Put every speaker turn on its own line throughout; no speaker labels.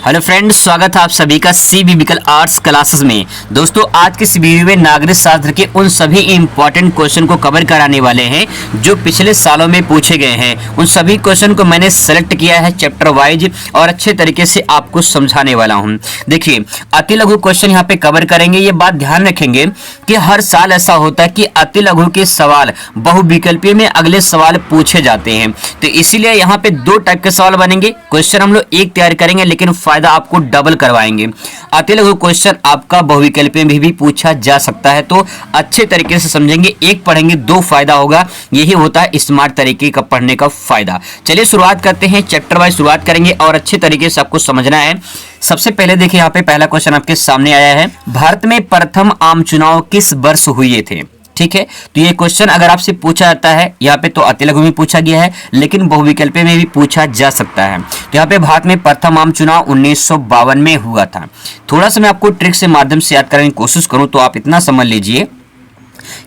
Hello friends, स्वागत है आप सभी का सी बिबिकल आर्ट्स क्लासेस में। दोस्तों, आज के इस वीडियो में नागरिक शास्त्र के उन सभी इंपॉर्टेंट क्वेश्चन को कवर कराने वाले हैं जो पिछले सालों में पूछे गए हैं। उन सभी क्वेश्चन को मैंने सेलेक्ट किया है चैप्टर वाइज और अच्छे तरीके से आपको समझाने वाला हूं। देखिए, अति लघु क्वेश्चन यहाँ पे कवर करेंगे। ये बात ध्यान रखेंगे कि हर साल ऐसा होता है कि अति लघु के सवाल बहुविकल्पीय में अगले सवाल पूछे जाते हैं, तो इसीलिए यहाँ पे दो टाइप के सवाल बनेंगे। क्वेश्चन हम लोग एक तैयार करेंगे लेकिन फायदा आपको डबल करवाएंगे। अति लघु क्वेश्चन आपका बहुविकल्पीय में भी पूछा जा सकता है, तो अच्छे तरीके से समझेंगे। एक पढ़ेंगे दो फायदा होगा, यही होता है स्मार्ट तरीके का पढ़ने का फायदा। चलिए शुरुआत करते हैं, चैप्टर वाइज शुरुआत करेंगे और अच्छे तरीके से आपको समझना है। सबसे पहले देखिए, यहाँ पे पहला क्वेश्चन आपके सामने आया है, भारत में प्रथम आम चुनाव किस वर्ष हुए थे? ठीक है, तो ये क्वेश्चन अगर आपसे पूछा जाता है, यहाँ पे तो अति लघु में पूछा गया है लेकिन बहुविकल्पीय में भी पूछा जा सकता है। तो यहाँ पे भारत में प्रथम आम चुनाव 1952 में हुआ था। थोड़ा सा मैं आपको ट्रिक से माध्यम से याद करने की कोशिश करूं तो आप इतना समझ लीजिए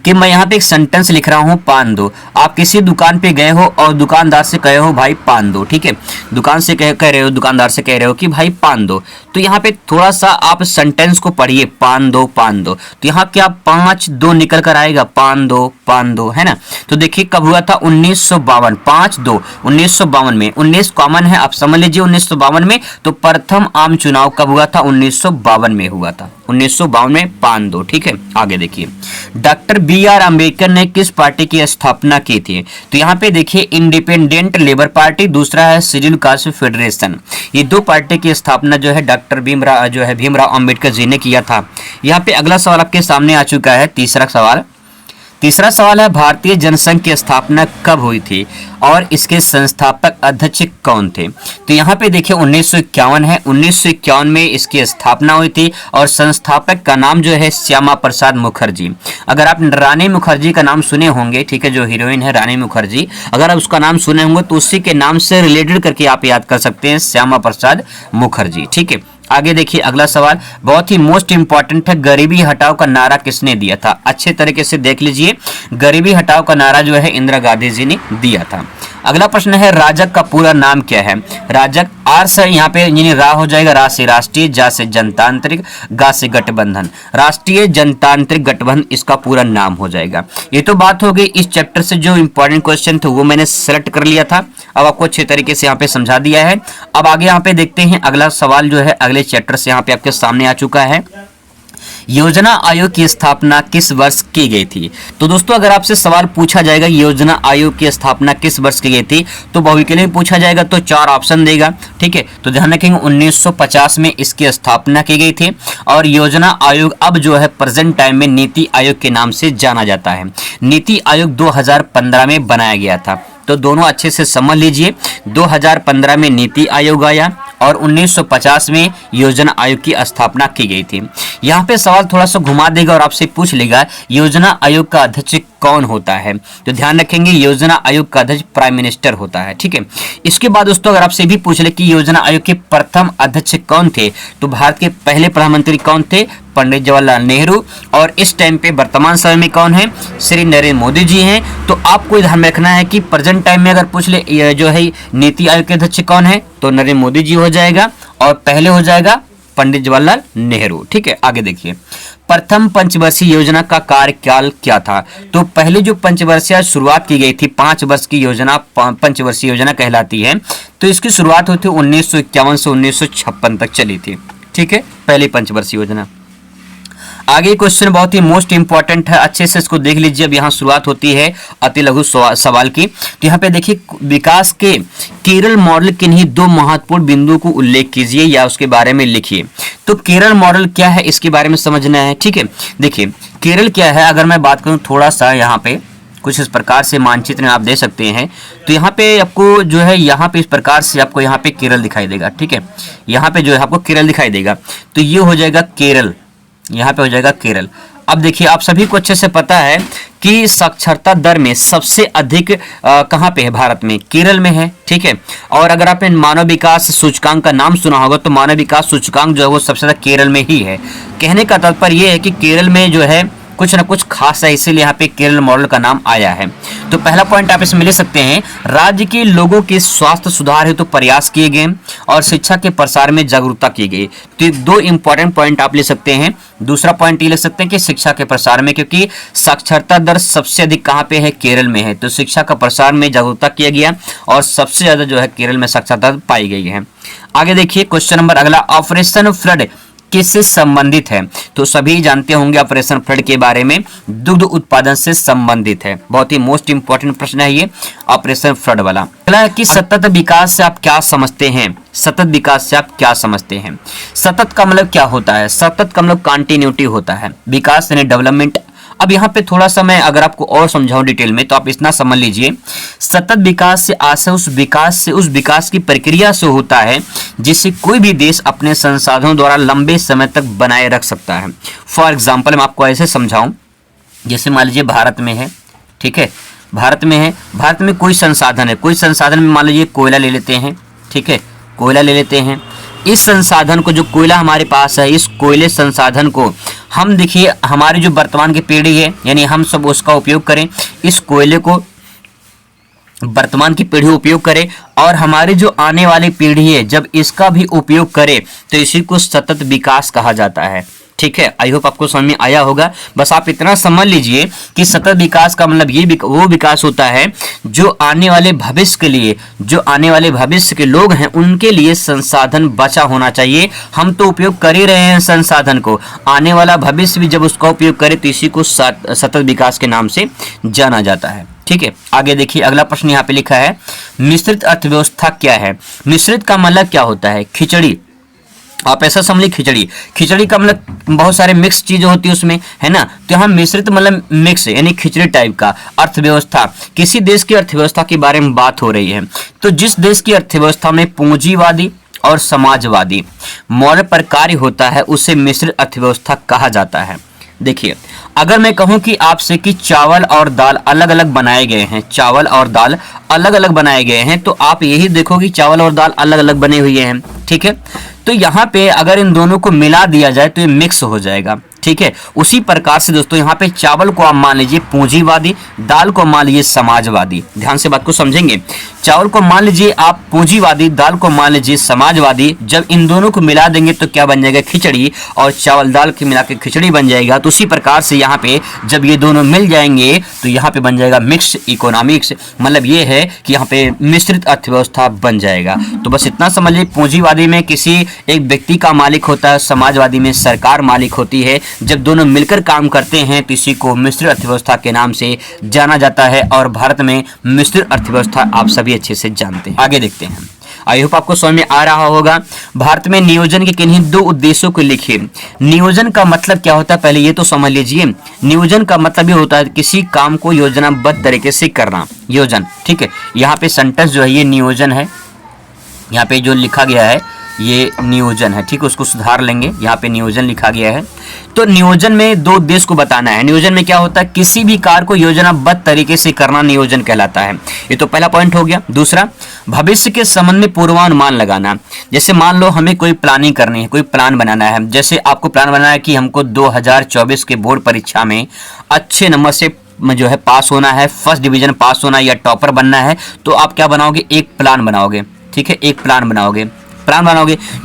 कि मैं यहाँ पे एक सेंटेंस लिख रहा हूँ, पान दो। आप किसी दुकान पे गए हो और दुकानदार से कहे हो भाई पान दो, ठीक है, दुकान से कह रहे हो, दुकानदार से कह रहे हो कि भाई पान दो। तो यहाँ पे थोड़ा सा आप सेंटेंस को पढ़िए, पान दो पान दो। तो यहाँ क्या 5-2 निकल कर आएगा, पान दो, है ना। तो देखिए कब हुआ था, 1952, 5-2 1952 में। 19 कॉमन है, आप समझ लीजिए 1952 में। तो प्रथम आम चुनाव कब हुआ था? 1952 में हुआ था, 1952 में पान दो। ठीक है, आगे देखिए, डॉक्टर बी.आर. अम्बेडकर ने किस पार्टी की स्थापना की थी? तो यहाँ पे देखिए, इंडिपेंडेंट लेबर पार्टी, दूसरा है शेड्यूल कास्ट फेडरेशन। ये दो पार्टी की स्थापना जो है डॉक्टर भीमराव अम्बेडकर जी ने किया था। यहाँ पे अगला सवाल आपके सामने आ चुका है, तीसरा सवाल है, भारतीय जनसंघ की स्थापना कब हुई थी और इसके संस्थापक अध्यक्ष कौन थे? तो यहाँ पे देखिए 1951 है, 1951 में इसकी स्थापना हुई थी और संस्थापक का नाम जो है श्यामा प्रसाद मुखर्जी। अगर आप रानी मुखर्जी का नाम सुने होंगे, ठीक है, जो हीरोइन है रानी मुखर्जी, अगर आप उसका नाम सुने होंगे तो उसी के नाम से रिलेटेड करके आप याद कर सकते हैं, श्यामा प्रसाद मुखर्जी। ठीक है, आगे देखिए अगला सवाल बहुत ही मोस्ट इंपॉर्टेंट है, गरीबी हटाओ का नारा किसने दिया था? अच्छे तरीके से देख लीजिए, गरीबी हटाओ का नारा जो है इंदिरा गांधी जी ने दिया था। अगला प्रश्न है, राजग का पूरा नाम क्या है? राजग, आर से यहाँ पे यानी रा हो जाएगा, रा से राष्ट्रीय, जा से जनतांत्रिक, गा से गठबंधन, राष्ट्रीय जनतांत्रिक गठबंधन इसका पूरा नाम हो जाएगा। ये तो बात हो गई इस चैप्टर से जो इंपॉर्टेंट क्वेश्चन थे वो मैंने सेलेक्ट कर लिया था, अब आपको अच्छे तरीके से यहाँ पे समझा दिया है। अब आगे यहाँ पे देखते हैं, अगला सवाल जो है अगले चैप्टर से यहाँ पे आपके सामने आ चुका है, योजना आयोग की स्थापना किस वर्ष की गई थी? तो दोस्तों, अगर आपसे सवाल पूछा जाएगा योजना आयोग की स्थापना किस वर्ष की गई थी, तो बहुविकल्पीय में पूछा जाएगा तो 4 ऑप्शन देगा। ठीक है, तो ध्यान रखेंगे 1950 में इसकी स्थापना की गई थी और योजना आयोग अब जो है प्रेजेंट टाइम में नीति आयोग के नाम से जाना जाता है। नीति आयोग 2015 में बनाया गया था, तो दोनों अच्छे से समझ लीजिए, 2015 में नीति आयोग आया और 1950 में योजना आयोग की स्थापना की गई थी। यहाँ पे सवाल थोड़ा सा घुमा देगा और आपसे पूछ लेगा योजना आयोग का अध्यक्ष कौन होता है? तो ध्यान रखेंगे योजना आयोग का अध्यक्ष प्राइम मिनिस्टर होता है। ठीक है, इसके बाद दोस्तों अगर आपसे भी पूछ ले कि योजना आयोग के प्रथम अध्यक्ष कौन थे, तो भारत के पहले प्रधानमंत्री कौन थे? पंडित जवाहरलाल नेहरू। और इस टाइम पे वर्तमान समय में कौन है? श्री नरेंद्र मोदी जी हैं। तो आपको ध्यान में रखना है कि प्रेजेंट टाइम में अगर पूछ ले जो है नीति आयोग के अध्यक्ष कौन है, तो नरेंद्र मोदी जी हो जाएगा और पहले हो जाएगा पंडित जवाहरलाल नेहरू। ठीक है, आगे देखिए, प्रथम पंचवर्षीय योजना का कार्यकाल क्या था? तो पहले जो पंचवर्षीय शुरुआत की गई थी, 5 वर्ष की योजना पंचवर्षीय योजना कहलाती है। तो इसकी शुरुआत हुई थी 1951 से 1956 तक चली थी। ठीक है, पहली पंचवर्षीय योजना। आगे क्वेश्चन बहुत ही मोस्ट इंपॉर्टेंट है, अच्छे से इसको देख लीजिए। अब यहाँ शुरुआत होती है अति लघु सवाल की। तो यहाँ पे देखिए, विकास के केरल मॉडल किन्हीं 2 महत्वपूर्ण बिंदुओं को उल्लेख कीजिए या उसके बारे में लिखिए। तो केरल मॉडल क्या है इसके बारे में समझना है। ठीक है, देखिए केरल क्या है, अगर मैं बात करूँ थोड़ा सा, यहाँ पे कुछ इस प्रकार से मानचित्र में आप दे सकते हैं। तो यहाँ पे आपको जो है, यहाँ पे इस प्रकार से आपको यहाँ पे केरल दिखाई देगा। ठीक है, यहाँ पे जो है आपको केरल दिखाई देगा, तो ये हो जाएगा केरल, यहाँ पे हो जाएगा केरल। अब देखिए, आप सभी को अच्छे से पता है कि साक्षरता दर में सबसे अधिक कहाँ पे है? भारत में, केरल में है। ठीक है, और अगर आपने मानव विकास सूचकांक का नाम सुना होगा तो मानव विकास सूचकांक जो है वो सबसे ज्यादा केरल में ही है। कहने का तात्पर्य ये है कि केरल में जो है कुछ ना कुछ खास है, इसीलिए यहाँ पे केरल मॉडल का नाम आया है। तो पहला पॉइंट आप इसमें ले सकते हैं, राज्य के लोगों के स्वास्थ्य सुधार हेतु तो प्रयास किए गए और शिक्षा के प्रसार में जागरूकता की गई। तो ये दो इंपॉर्टेंट पॉइंट आप ले सकते हैं। दूसरा पॉइंट ये ले सकते हैं कि शिक्षा के प्रसार में, क्योंकि साक्षरता दर सबसे अधिक कहाँ पे है, केरल में है। तो शिक्षा का प्रसार में जागरूकता किया गया और सबसे ज्यादा जो है केरल में साक्षरता पाई गई है। आगे देखिए क्वेश्चन नंबर अगला, ऑपरेशन फ्लड किससे संबंधित है? तो सभी जानते होंगे ऑपरेशन फ्लड के बारे में, दुग्ध उत्पादन से संबंधित है। बहुत ही मोस्ट इंपोर्टेंट प्रश्न है ये ऑपरेशन फ्लड वाला। अगला है कि सतत विकास से आप क्या समझते हैं? सतत विकास से आप क्या समझते हैं? सतत का मतलब क्या होता है? सतत का मतलब कंटिन्यूटी होता है, विकास यानी डेवलपमेंट। अब यहाँ पे थोड़ा सा मैं अगर आपको और समझाऊं डिटेल में, तो आप इतना समझ लीजिए, सतत विकास से आशय उस विकास की प्रक्रिया से होता है जिससे कोई भी देश अपने संसाधनों द्वारा लंबे समय तक बनाए रख सकता है। फॉर एग्जाम्पल मैं आपको ऐसे समझाऊं, जैसे मान लीजिए भारत में है, ठीक है, भारत में कोई संसाधन है, कोई संसाधन में मान लीजिए कोयला ले लेते हैं, ठीक है, कोयला ले लेते हैं। इस संसाधन को, जो कोयला हमारे पास है, इस कोयले संसाधन को हम देखिए हमारी जो वर्तमान की पीढ़ी है, यानी हम सब उसका उपयोग करें, इस कोयले को वर्तमान की पीढ़ी उपयोग करे और हमारी जो आने वाली पीढ़ी है जब इसका भी उपयोग करे, तो इसी को सतत विकास कहा जाता है। ठीक है, आई होप आपको समझ में आया होगा। बस आप इतना समझ लीजिए कि सतत विकास का मतलब ये वो विकास होता है जो आने वाले भविष्य के लिए, जो आने वाले भविष्य के लोग हैं उनके लिए संसाधन बचा होना चाहिए। हम तो उपयोग कर ही रहे हैं संसाधन को, आने वाला भविष्य भी जब उसका उपयोग करे तो इसी को सतत विकास के नाम से जाना जाता है। ठीक है, आगे देखिए अगला प्रश्न यहाँ पे लिखा है, मिश्रित अर्थव्यवस्था क्या है? मिश्रित का मतलब क्या होता है? खिचड़ी। आप ऐसा समझिए, खिचड़ी का मतलब बहुत सारे मिक्स चीजें होती है उसमें, है ना। तो यहाँ मिश्रित मतलब मिक्स यानी खिचड़ी टाइप का। अर्थव्यवस्था, किसी देश की अर्थव्यवस्था के बारे में बात हो रही है, तो जिस देश की अर्थव्यवस्था में पूंजीवादी और समाजवादी मॉडल पर कार्य होता है उसे मिश्रित अर्थव्यवस्था कहा जाता है। देखिए, अगर मैं कहूं कि आपसे कि चावल और दाल अलग अलग बनाए गए हैं, चावल और दाल अलग अलग बनाए गए हैं, तो आप यही देखो कि चावल और दाल अलग अलग बने हुए हैं। ठीक है, तो यहाँ पे अगर इन दोनों को मिला दिया जाए तो ये मिक्स हो जाएगा। ठीक है, उसी प्रकार से दोस्तों यहाँ पे चावल को आप मान लीजिए पूंजीवादी, दाल को मान लीजिए समाजवादी। ध्यान से बात को समझेंगे, चावल को मान लीजिए आप पूंजीवादी, दाल को मान लीजिए समाजवादी। जब इन दोनों को मिला देंगे तो क्या बन जाएगा? खिचड़ी। और चावल दाल के मिला के खिचड़ी बन जाएगा। तो उसी प्रकार से यहाँ पे जब ये दोनों मिल जाएंगे तो यहाँ पे बन जाएगा मिक्स इकोनॉमिक्स। मतलब ये है कि यहाँ पे मिश्रित अर्थव्यवस्था बन जाएगा। तो बस इतना समझिए, पूंजीवादी में किसी एक व्यक्ति का मालिक होता है, समाजवादी में सरकार मालिक होती है। जब दोनों मिलकर काम करते हैं तो इसी को मिश्रित अर्थव्यवस्था के नाम से जाना जाता है। और भारत में मिश्रित अर्थव्यवस्था आप सभी अच्छे से जानते हैं। आगे देखते हैं, आई होप आपको समझ में आ रहा होगा। भारत में नियोजन के किन्हीं दो उद्देश्यों को लिखिए। नियोजन का मतलब क्या होता है पहले ये तो समझ लीजिए। नियोजन का मतलब ये होता है किसी काम को योजनाबद्ध तरीके से करना, योजन। ठीक है, यहाँ पे सेंटेंस जो है ये नियोजन है, यहाँ पे जो लिखा गया है ये नियोजन है। ठीक है, उसको सुधार लेंगे, यहाँ पे नियोजन लिखा गया है। तो नियोजन में दो उद्देश्य को बताना है। नियोजन में क्या होता है? किसी भी कार्य को योजनाबद्ध तरीके से करना नियोजन कहलाता है। ये तो पहला पॉइंट हो गया। दूसरा, भविष्य के संबंध में पूर्वानुमान लगाना। जैसे मान लो हमें कोई प्लानिंग करनी है, कोई प्लान बनाना है। जैसे आपको प्लान बनाना है कि हमको 2024 के बोर्ड परीक्षा में अच्छे नंबर से जो है पास होना है, फर्स्ट डिवीजन पास होना है या टॉपर बनना है। तो आप क्या बनाओगे? एक प्लान बनाओगे। ठीक है, एक प्लान बनाओगे।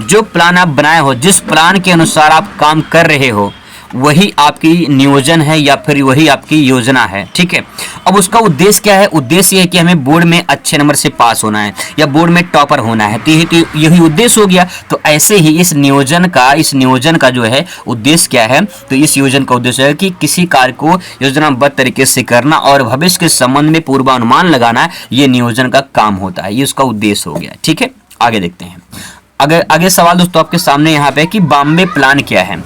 जो प्लान आप बनाए हो, जिस प्लान के अनुसार आप काम कर रहे हो, वही आपकी नियोजन है या फिर वही आपकी योजना है। ठीक है, अब उसका उद्देश्य क्या है? उद्देश्य ये है कि हमें बोर्ड में अच्छे नंबर से पास होना है या बोर्ड में टॉपर होना है। तो यही उद्देश्य हो गया। तो ऐसे ही इस नियोजन का जो है उद्देश्य क्या है? तो इस योजन का उद्देश्य है कि किसी कार्य को योजनाबद्ध तरीके से करना और भविष्य के संबंध में पूर्वानुमान लगाना, ये नियोजन का काम होता है। ये उसका उद्देश्य हो गया। ठीक है, आगे देखते हैं। आगे सवाल दोस्तों आपके सामने यहाँ पे कि बॉम्बे प्लान क्या है।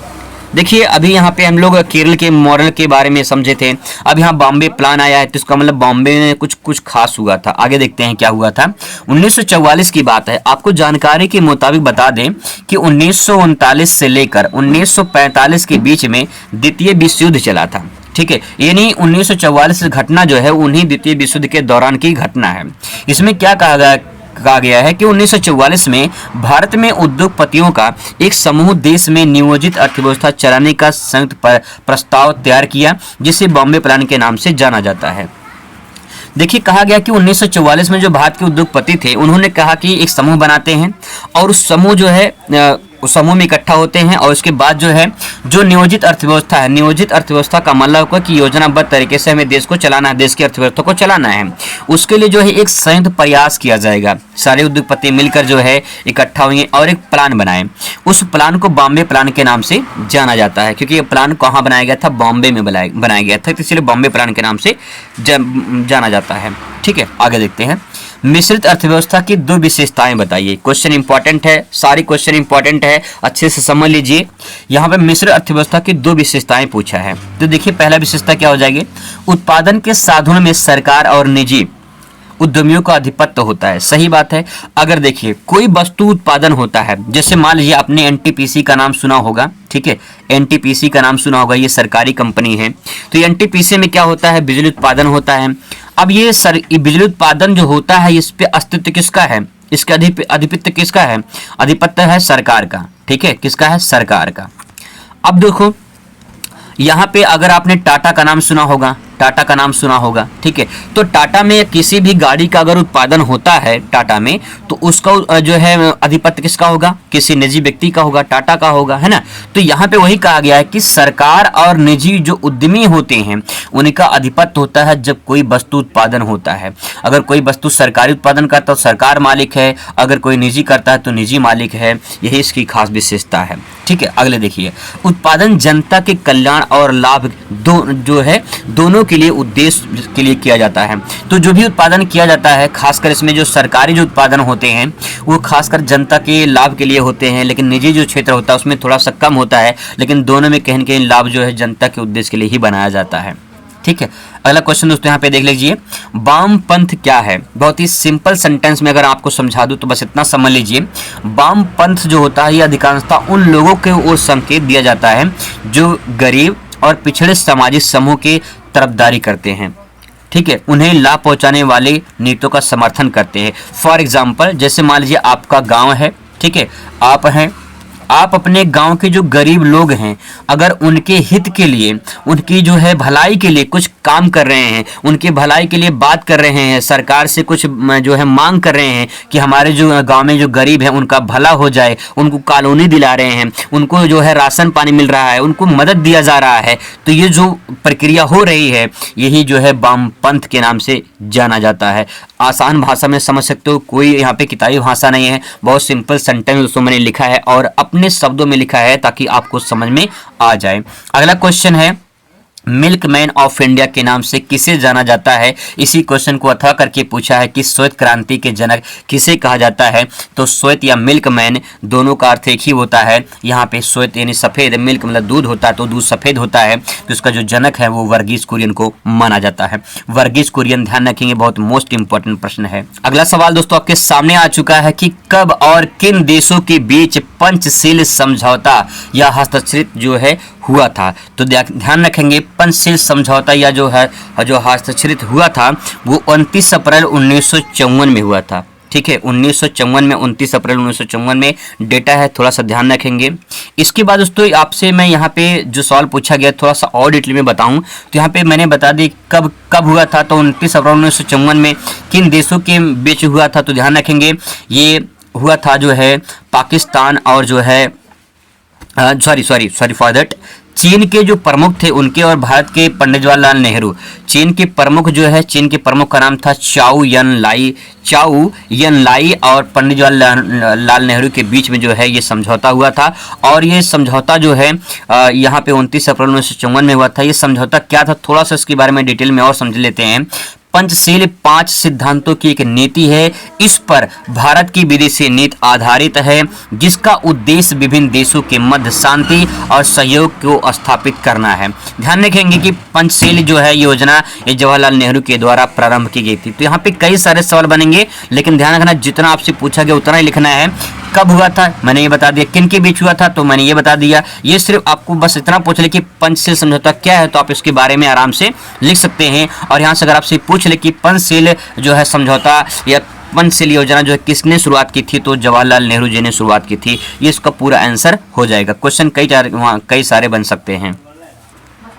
देखिए, अभी यहाँ पे हम लोग केरल के मॉडल के बारे में समझे थे, अब यहाँ बॉम्बे प्लान आया है तो इसका मतलब बॉम्बे में कुछ खास हुआ था। आगे देखते हैं क्या हुआ था। 1944 की बात है। आपको जानकारी के मुताबिक बता दें कि 1939 से लेकर 1945 के बीच में द्वितीय विश्व युद्ध चला था। ठीक है, यानी 1944 घटना जो है उन्हीं द्वितीय विश्व युद्ध के दौरान की घटना है। इसमें क्या कहा गया कहा गया है कि 1944 में भारत में उद्योगपतियों का एक समूह देश में नियोजित अर्थव्यवस्था चलाने का संयुक्त प्रस्ताव तैयार किया, जिसे बॉम्बे प्लान के नाम से जाना जाता है। देखिए, कहा गया कि 1944 में जो भारत के उद्योगपति थे, उन्होंने कहा कि एक समूह बनाते हैं और उस समूह जो है उस समूह में इकट्ठा होते हैं और उसके बाद जो है जो नियोजित अर्थव्यवस्था है, नियोजित अर्थव्यवस्था का मतलब है कि योजनाबद्ध तरीके से हमें देश को चलाना है, देश की अर्थव्यवस्था को चलाना है। उसके लिए जो है एक संयुक्त प्रयास किया जाएगा, सारे उद्योगपति मिलकर जो है इकट्ठा होंगे और एक प्लान बनाए। उस प्लान को बॉम्बे प्लान के नाम से जाना जाता है, क्योंकि ये प्लान कहाँ बनाया गया था? बॉम्बे में बनाया गया था, तो इसलिए बॉम्बे प्लान के नाम से जाना जाता है। ठीक है, आगे देखते हैं। मिश्रित अर्थव्यवस्था की दो विशेषताएं बताइए। क्वेश्चन इंपॉर्टेंट है, सारी क्वेश्चन इंपॉर्टेंट है, अच्छे से समझ लीजिए। यहाँ पे मिश्रित अर्थव्यवस्था की दो विशेषताएं पूछा है। तो देखिए, पहला विशेषता क्या हो जाएगी? उत्पादन के साधनों में सरकार और निजी उद्यमियों का आधिपत्य होता है। सही बात है। अगर देखिए कोई वस्तु उत्पादन होता है, जैसे मान लीजिए आपने एनटीपीसी का नाम सुना होगा, ठीक है, एनटीपीसी का नाम सुना होगा, ये सरकारी कंपनी है। तो एनटीपीसी में क्या होता है? बिजली उत्पादन होता है। अब ये बिजली उत्पादन जो होता है, इस पे अस्तित्व किसका है? इसका आधिपत्य किसका है? आधिपत्य है सरकार का। ठीक है, किसका है? सरकार का। अब देखो यहाँ पे अगर आपने टाटा का नाम सुना होगा, टाटा का नाम सुना होगा, ठीक है, तो टाटा में किसी भी गाड़ी का अगर उत्पादन होता है टाटा में, तो उसका जो है आधिपत्य किसका होगा? किसी निजी व्यक्ति का होगा, टाटा का होगा, है ना। तो यहाँ पे वही कहा गया है कि सरकार और निजी जो उद्यमी होते हैं उनका आधिपत्य होता है जब कोई वस्तु उत्पादन होता है। अगर कोई वस्तु सरकारी उत्पादन करता है तो सरकार मालिक है, अगर कोई निजी करता है तो निजी मालिक है। यही इसकी खास विशेषता है। ठीक है, अगले देखिए, उत्पादन जनता के कल्याण और लाभ जो है दोनों के लिए उद्देश्य के लिए किया जाता है। तो जो भी उत्पादन किया जाता है, खासकर इसमें जो सरकारी जो उत्पादन होते हैं वो खासकर जनता के लाभ के लिए होते हैं, लेकिन निजी जो क्षेत्र होता है उसमें थोड़ा सा कम होता है, लेकिन दोनों में कहीं न कहीं लाभ जो है जनता के उद्देश्य के लिए ही बनाया जाता है। ठीक है, अगला क्वेश्चन दोस्तों यहाँ पे देख लीजिए, वामपंथ क्या है? बहुत ही सिंपल सेंटेंस में अगर आपको समझा दूं तो बस इतना समझ लीजिए। वामपंथ जो होता है ये अधिकांशतः उन लोगों के ओर संकेत दिया जाता है जो गरीब और पिछड़े सामाजिक समूह की तरफदारी करते हैं। ठीक है, उन्हें लाभ पहुंचाने वाले नीतियों का समर्थन करते हैं। फॉर एग्जाम्पल, जैसे मान लीजिए आपका गाँव है, ठीक है, आप हैं, आप अपने गांव के जो गरीब लोग हैं, अगर उनके हित के लिए, उनकी जो है भलाई के लिए कुछ काम कर रहे हैं, उनके भलाई के लिए बात कर रहे हैं, सरकार से कुछ जो है मांग कर रहे हैं कि हमारे जो गांव में जो गरीब हैं उनका भला हो जाए, उनको कॉलोनी दिला रहे हैं, उनको जो है राशन पानी मिल रहा है, उनको मदद दिया जा रहा है, तो ये जो प्रक्रिया हो रही है यही जो है वामपंथ के नाम से जाना जाता है। आसान भाषा में समझ सकते हो, कोई यहाँ पे किताबी भाषा नहीं है, बहुत सिंपल सेंटेंस दोस्तों मैंने लिखा है और अपने शब्दों में लिखा है ताकि आपको समझ में आ जाए। अगला क्वेश्चन है, मिल्कमैन ऑफ इंडिया के नाम से किसे जाना जाता है? इसी क्वेश्चन को अथवा करके पूछा है कि श्वेत क्रांति के जनक किसे कहा जाता है? तो श्वेत या मिल्कमैन दोनों का अर्थ एक ही होता है। यहाँ पे श्वेत यानी सफेद, मिल्क मतलब दूध होता है, तो दूध सफेद होता है, तो इसका जो जनक है वो वर्गीस कुरियन को माना जाता है। वर्गीस कुरियन, ध्यान रखेंगे, बहुत मोस्ट इंपॉर्टेंट प्रश्न है। अगला सवाल दोस्तों आपके सामने आ चुका है कि कब और किन देशों के बीच पंचशील समझौता या हस्ताक्षरित जो है हुआ था? तो ध्यान रखेंगे, पंचशील समझौता या जो है जो हस्ताक्षरित हुआ था वो 29 अप्रैल 1954 में हुआ था। ठीक है, 1954 में, 29 अप्रैल 1954 में डेटा है, थोड़ा सा ध्यान रखेंगे। इसके बाद दोस्तों आपसे मैं यहाँ पे जो सवाल पूछा गया थोड़ा सा और डिटेल में बताऊँ तो यहाँ पे मैंने बता दी कब हुआ था, तो 29 अप्रैल 1954 में किन देशों के बीच हुआ था? तो ध्यान रखेंगे ये हुआ था जो है पाकिस्तान और जो है सॉरी फॉर दैट, चीन के जो प्रमुख थे उनके और भारत के पंडित जवाहरलाल नेहरू। चीन के प्रमुख जो है, चीन के प्रमुख का नाम था चाउ यन लाई और पंडित जवाहरलाल नेहरू के बीच में जो है ये समझौता हुआ था। और ये समझौता जो है यहाँ पे 29 अप्रैल 1954 में हुआ था। ये समझौता क्या था, थोड़ा सा इसके बारे में डिटेल में और समझ लेते हैं। पंचशील 5 सिद्धांतों की एक नीति है। इस पर भारत की विदेशी नीति आधारित है, जिसका उद्देश्य विभिन्न देशों के मध्य शांति और सहयोग को स्थापित करना है। ध्यान रखेंगे कि पंचशील जो है योजना ये जवाहरलाल नेहरू के द्वारा प्रारंभ की गई थी। तो यहाँ पे कई सारे सवाल बनेंगे, लेकिन ध्यान रखना जितना आपसे पूछा गया उतना ही लिखना है। कब हुआ था मैंने ये बता दिया, किन के बीच हुआ था तो मैंने ये बता दिया। ये सिर्फ आपको बस इतना पूछ ले कि पंचशील समझौता क्या है तो आप इसके बारे में आराम से लिख सकते हैं। और यहाँ से अगर आपसे पूछ ले कि पंचशील जो है समझौता या पंचशील योजना जो है किसने शुरुआत की थी? तो जवाहरलाल नेहरू जी ने शुरुआत की थी। ये इसका पूरा आंसर हो जाएगा। क्वेश्चन कई सारे बन सकते हैं।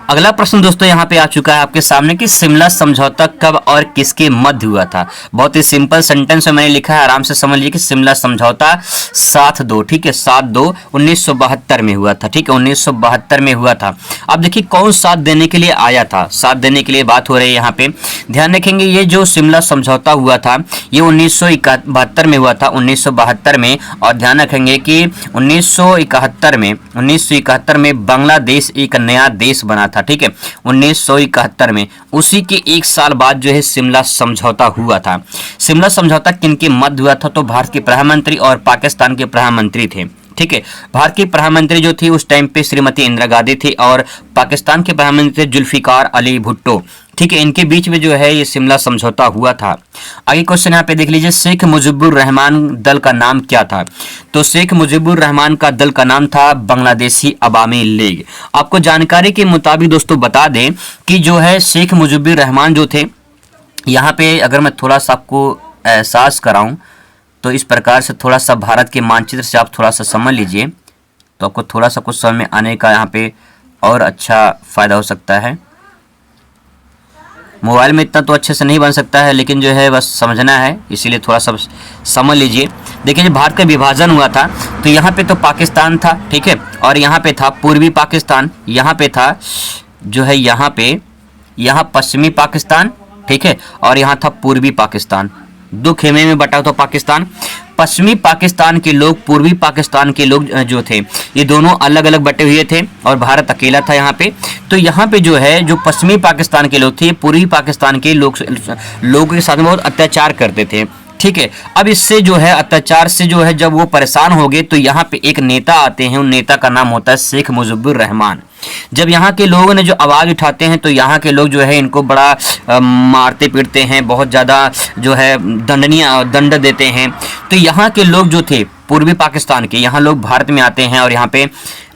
अगला प्रश्न दोस्तों यहाँ पे आ चुका है आपके सामने कि शिमला समझौता कब और किसके मध्य हुआ था? बहुत ही सिंपल सेंटेंस में मैंने लिखा है, आराम से समझ लीजिए कि शिमला समझौता 7-2, ठीक है, 7-2 1972 में हुआ था, ठीक है, 1972 में हुआ था। अब देखिए कौन साथ देने के लिए आया था? साथ देने के लिए बात हो रही है यहाँ पे। ध्यान रखेंगे ये जो शिमला समझौता हुआ था ये 1972 में हुआ था, 1972 में। और ध्यान रखेंगे कि 1971 में बांग्लादेश एक नया देश बना था, ठीक है, 1971 में। उसी के एक साल बाद जो है शिमला समझौता हुआ था। शिमला समझौता किनके मध्य हुआ था? तो भारत के प्रधानमंत्री और पाकिस्तान के प्रधानमंत्री थे, ठीक है। भारत की प्रधानमंत्री जो थी उस टाइम पे श्रीमती इंदिरा गांधी थी और पाकिस्तान के प्रधानमंत्री थे जुल्फिकार अली भुट्टो, ठीक है। इनके बीच में जो है ये शिमला समझौता हुआ था। आगे क्वेश्चन यहाँ पे देख लीजिए, शेख मुजीबुर रहमान दल का नाम क्या था? तो शेख मुजीबुर रहमान का दल का नाम था बांग्लादेशी अवामी लीग। आपको जानकारी के मुताबिक दोस्तों बता दें कि जो है शेख मुजीबुर रहमान जो थे, यहाँ पे अगर मैं थोड़ा सा आपको एहसास कराऊं तो इस प्रकार से थोड़ा सा भारत के मानचित्र से आप थोड़ा सा समझ लीजिए तो आपको थोड़ा सा कुछ समझ में आने का यहाँ पे और अच्छा फ़ायदा हो सकता है। मोबाइल में इतना तो अच्छे से नहीं बन सकता है, लेकिन जो है बस समझना है, इसीलिए थोड़ा सा समझ लीजिए। देखिए जब भारत का विभाजन हुआ था तो यहाँ पे तो पाकिस्तान था, ठीक है, और यहाँ पे था पूर्वी पाकिस्तान, यहाँ पे था जो है यहाँ पश्चिमी पाकिस्तान, ठीक है, और यहाँ था पूर्वी पाकिस्तान। दो खेमे में बटा तो पाकिस्तान। पश्चिमी पाकिस्तान के लोग, पूर्वी पाकिस्तान के लोग जो थे ये दोनों अलग अलग बटे हुए थे और भारत अकेला था यहाँ पे। तो यहाँ पे जो है जो पश्चिमी पाकिस्तान के लोग थे पूर्वी पाकिस्तान के लोगों के साथ में बहुत अत्याचार करते थे, ठीक है। अब इससे जो है अत्याचार से जो है जब वो परेशान हो गए तो यहाँ पे एक नेता आते हैं, उन नेता का नाम होता है शेख मुजीबुर रहमान। जब यहाँ के लोगों ने जो आवाज़ उठाते हैं तो यहाँ के लोग जो है इनको बड़ा मारते पीटते हैं, बहुत ज़्यादा जो है दंड देते हैं। तो यहाँ के लोग जो थे पूर्वी पाकिस्तान के, यहाँ लोग भारत में आते हैं और यहाँ पे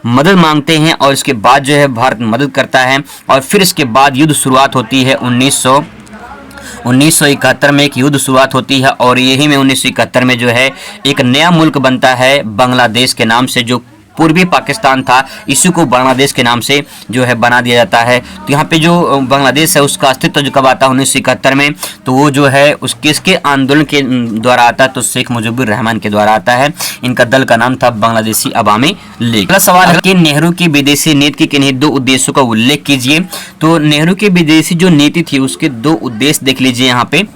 मदद मांगते हैं और इसके बाद जो है भारत मदद करता है। और फिर इसके बाद युद्ध शुरुआत होती है 1971 में एक युद्ध शुरुआत होती है और यही में 1971 में जो है एक नया मुल्क बनता है बांग्लादेश के नाम से। जो पूर्वी पाकिस्तान था इसी को बांग्लादेश के नाम से जो है बना दिया जाता है। तो यहाँ पे जो बांग्लादेश है उसका अस्तित्व जो कब आता है 1971 में, तो वो जो है उस किसके आंदोलन के द्वारा आता है? तो शेख मुजीबुर रहमान के द्वारा आता है। इनका दल का नाम था बांग्लादेशी अवामी लीग। अगला सवाल है कि नेहरू की विदेशी नीति के किन्हीं दो उद्देश्यों का उल्लेख कीजिए। तो नेहरू की विदेशी जो नीति थी उसके दो उद्देश्य देख लीजिए यहाँ पे,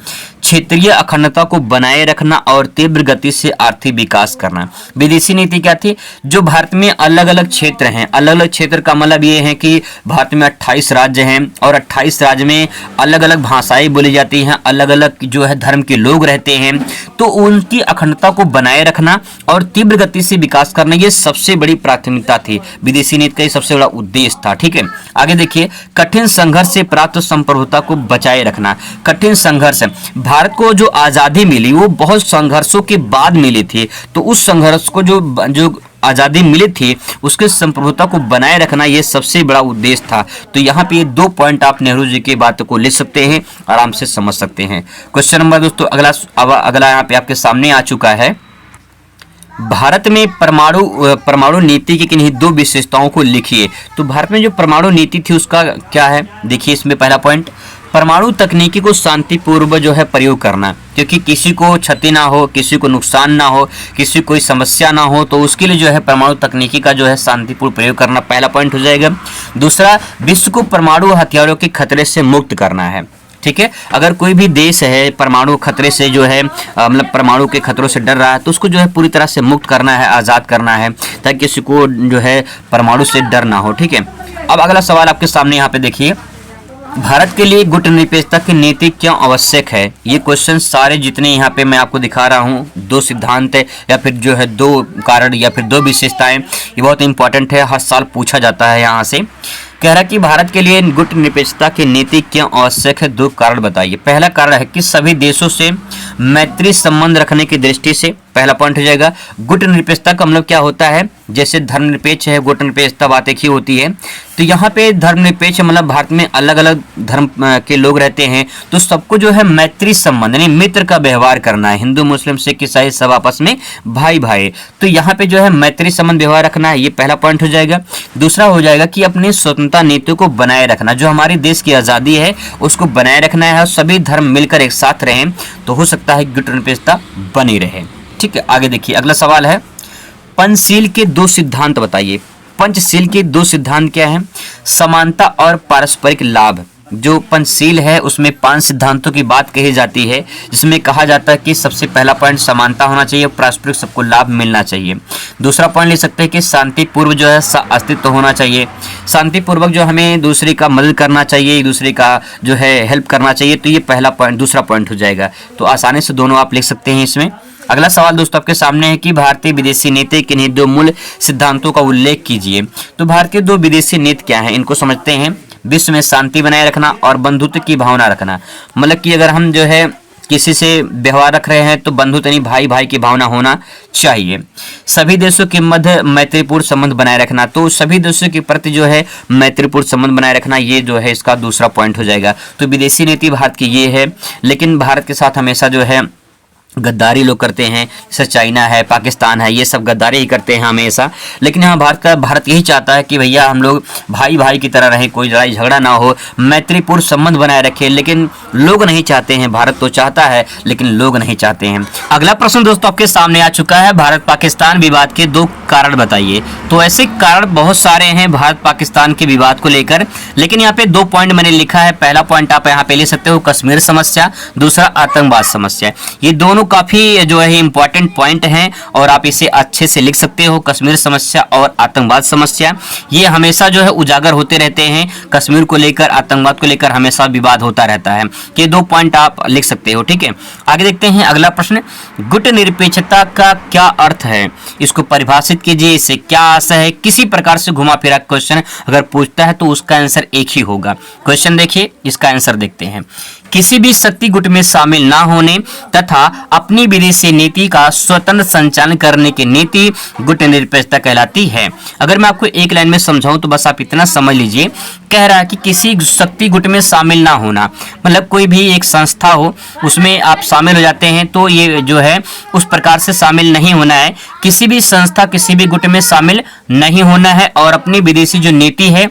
क्षेत्रीय अखंडता को बनाए रखना और तीव्र गति से आर्थिक विकास करना। विदेशी नीति क्या थी? जो भारत में अलग अलग क्षेत्र हैं, अलग अलग क्षेत्र का मतलब ये है कि भारत में 28 राज्य हैं और 28 राज्य में अलग अलग भाषाएं बोली जाती हैं, अलग अलग जो है धर्म के लोग रहते हैं। तो उनकी अखंडता को बनाए रखना और तीव्र गति से विकास करना ये सबसे बड़ी प्राथमिकता थी। विदेशी नीति का सबसे बड़ा उद्देश्य था, ठीक है। आगे देखिए, कठिन संघर्ष से प्राप्त संप्रभुता को बचाए रखना। कठिन संघर्ष, भारत को जो आज़ादी मिली वो बहुत संघर्षों के बाद मिली थी। तो उस संघर्ष को जो आज़ादी मिली थी उसके संप्रभुता को बनाए रखना ये सबसे बड़ा उद्देश्य था। तो यहाँ पे ये 2 पॉइंट आप नेहरू जी की बात को लिख सकते हैं, आराम से समझ सकते हैं। क्वेश्चन नंबर दोस्तों अगला यहाँ पे आपके सामने आ चुका है, भारत में परमाणु नीति की किन्हीं दो विशेषताओं को लिखिए। तो भारत में जो परमाणु नीति थी उसका क्या है? देखिए इसमें पहला पॉइंट, परमाणु तकनीकी को शांतिपूर्वक जो है प्रयोग करना, क्योंकि किसी को क्षति ना हो, किसी को नुकसान ना हो, किसी कोई समस्या ना हो, तो उसके लिए जो है परमाणु तकनीकी का जो है शांतिपूर्ण प्रयोग करना पहला पॉइंट हो जाएगा। दूसरा, विश्व को परमाणु हथियारों के खतरे से मुक्त करना है, ठीक है। अगर कोई भी देश है परमाणु खतरे से जो है मतलब परमाणु के खतरों से डर रहा है तो उसको जो है पूरी तरह से मुक्त करना है, आज़ाद करना है, ताकि किसी को जो है परमाणु से डर ना हो, ठीक है। अब अगला सवाल आपके सामने यहाँ पे देखिए, भारत के लिए गुटनिरपेक्षता की नीति क्यों आवश्यक है? ये क्वेश्चन सारे जितने यहाँ पे मैं आपको दिखा रहा हूँ, 2 सिद्धांत है या फिर जो है 2 कारण या फिर 2 विशेषताएं, ये बहुत इंपॉर्टेंट है, हर साल पूछा जाता है यहाँ से। कह रहा कि भारत के लिए गुटनिरपेक्षता की नीति क्यों आवश्यक है? 2 कारण बताइए। पहला कारण है कि सभी देशों से मैत्री संबंध रखने की दृष्टि से, पहला पॉइंट हो जाएगा। गुट निरपेक्षता का मतलब क्या होता है, जैसे धर्मनिरपेक्ष है, गुट निरपेक्षता बात एक ही होती है। तो यहाँ पे धर्मनिरपेक्ष मतलब भारत में अलग अलग धर्म के लोग रहते हैं, तो सबको जो है मैत्री संबंध यानी मित्र का व्यवहार करना है। हिंदू मुस्लिम सिख ईसाई सब आपस में भाई भाई, तो यहाँ पे जो है मैत्री संबंध व्यवहार रखना है, ये पहला पॉइंट हो जाएगा। दूसरा हो जाएगा कि अपनी स्वतंत्रता नीतियों को बनाए रखना, जो हमारे देश की आज़ादी है उसको बनाए रखना है और सभी धर्म मिलकर एक साथ रहें, तो हो सकता है गुट निरपेक्षता बनी रहे। ठीक है, आगे देखिए अगला सवाल है, पंचशील के दो सिद्धांत बताइए। पंचशील के दो सिद्धांत क्या हैं? समानता और पारस्परिक लाभ। जो पंचशील है उसमें 5 सिद्धांतों की बात कही जाती है, जिसमें कहा जाता है कि सबसे पहला पॉइंट समानता होना चाहिए, पारस्परिक सबको लाभ मिलना चाहिए। दूसरा पॉइंट ले सकते हैं कि शांतिपूर्व जो है अस्तित्व होना चाहिए, शांतिपूर्वक जो हमें दूसरे का मदद करना चाहिए, दूसरे का जो है हेल्प करना चाहिए, तो ये पहला पॉइंट दूसरा पॉइंट हो जाएगा। तो आसानी से दोनों आप लिख सकते हैं इसमें। अगला सवाल दोस्तों आपके सामने है कि भारतीय विदेशी नीति के किन्हीं दो मूल सिद्धांतों का उल्लेख कीजिए। तो भारत के दो विदेशी नीति क्या हैं, इनको समझते हैं। विश्व में शांति बनाए रखना और बंधुत्व की भावना रखना, मतलब कि अगर हम जो है किसी से व्यवहार रख रहे हैं तो बंधुत्व यानी भाई भाई की भावना होना चाहिए। सभी देशों के मध्य मैत्रीपूर्ण संबंध बनाए रखना, तो सभी देशों के प्रति जो है मैत्रीपूर्ण संबंध बनाए रखना, ये जो है इसका दूसरा पॉइंट हो जाएगा। तो विदेशी नीति भारत की ये है, लेकिन भारत के साथ हमेशा जो है गद्दारी लोग करते हैं, जैसे चाइना है, पाकिस्तान है, ये सब गद्दारी ही करते हैं हमेशा। लेकिन यहाँ भारत यही चाहता है कि भैया हम लोग भाई भाई की तरह रहें, कोई लड़ाई झगड़ा ना हो, मैत्रीपूर्ण संबंध बनाए रखें, लेकिन लोग नहीं चाहते हैं। भारत तो चाहता है लेकिन लोग नहीं चाहते हैं। अगला प्रश्न दोस्तों आपके सामने आ चुका है, भारत पाकिस्तान विवाद के 2 कारण बताइए। तो ऐसे कारण बहुत सारे हैं भारत पाकिस्तान के विवाद को लेकर, लेकिन यहाँ पे 2 पॉइंट मैंने लिखा है। पहला पॉइंट आप यहाँ पे ले सकते हो, कश्मीर समस्या, दूसरा आतंकवाद समस्या। ये दोनों काफी जो है इंपॉर्टेंट पॉइंट हैं और आप इसे अच्छे से लिख सकते हो। कश्मीर समस्या और आतंकवाद समस्या ये हमेशा जो है उजागर होते रहते हैं। कश्मीर को लेकर, आतंकवाद को लेकर हमेशा विवाद होता रहता है। ये 2 पॉइंट आप लिख सकते हो। ठीक है, आगे देखते हैं अगला प्रश्न, गुट निरपेक्षता का क्या अर्थ है, इसको परिभाषित कीजिए, इससे क्या आशय है। किसी प्रकार से घुमा फिरा क्वेश्चन अगर पूछता है तो उसका आंसर एक ही होगा। क्वेश्चन देखिए, इसका आंसर देखते हैं। किसी भी शक्ति गुट में शामिल ना होने तथा अपनी विदेशी नीति का स्वतंत्र संचालन करने की नीति गुट निरपेक्षता कहलाती है। अगर मैं आपको एक लाइन में समझाऊं तो बस आप इतना समझ लीजिए, कह रहा है कि किसी शक्ति गुट में शामिल ना होना, मतलब कोई भी एक संस्था हो उसमें आप शामिल हो जाते हैं तो ये जो है उस प्रकार से शामिल नहीं होना है। किसी भी संस्था, किसी भी गुट में शामिल नहीं होना है और अपनी विदेशी जो नीति है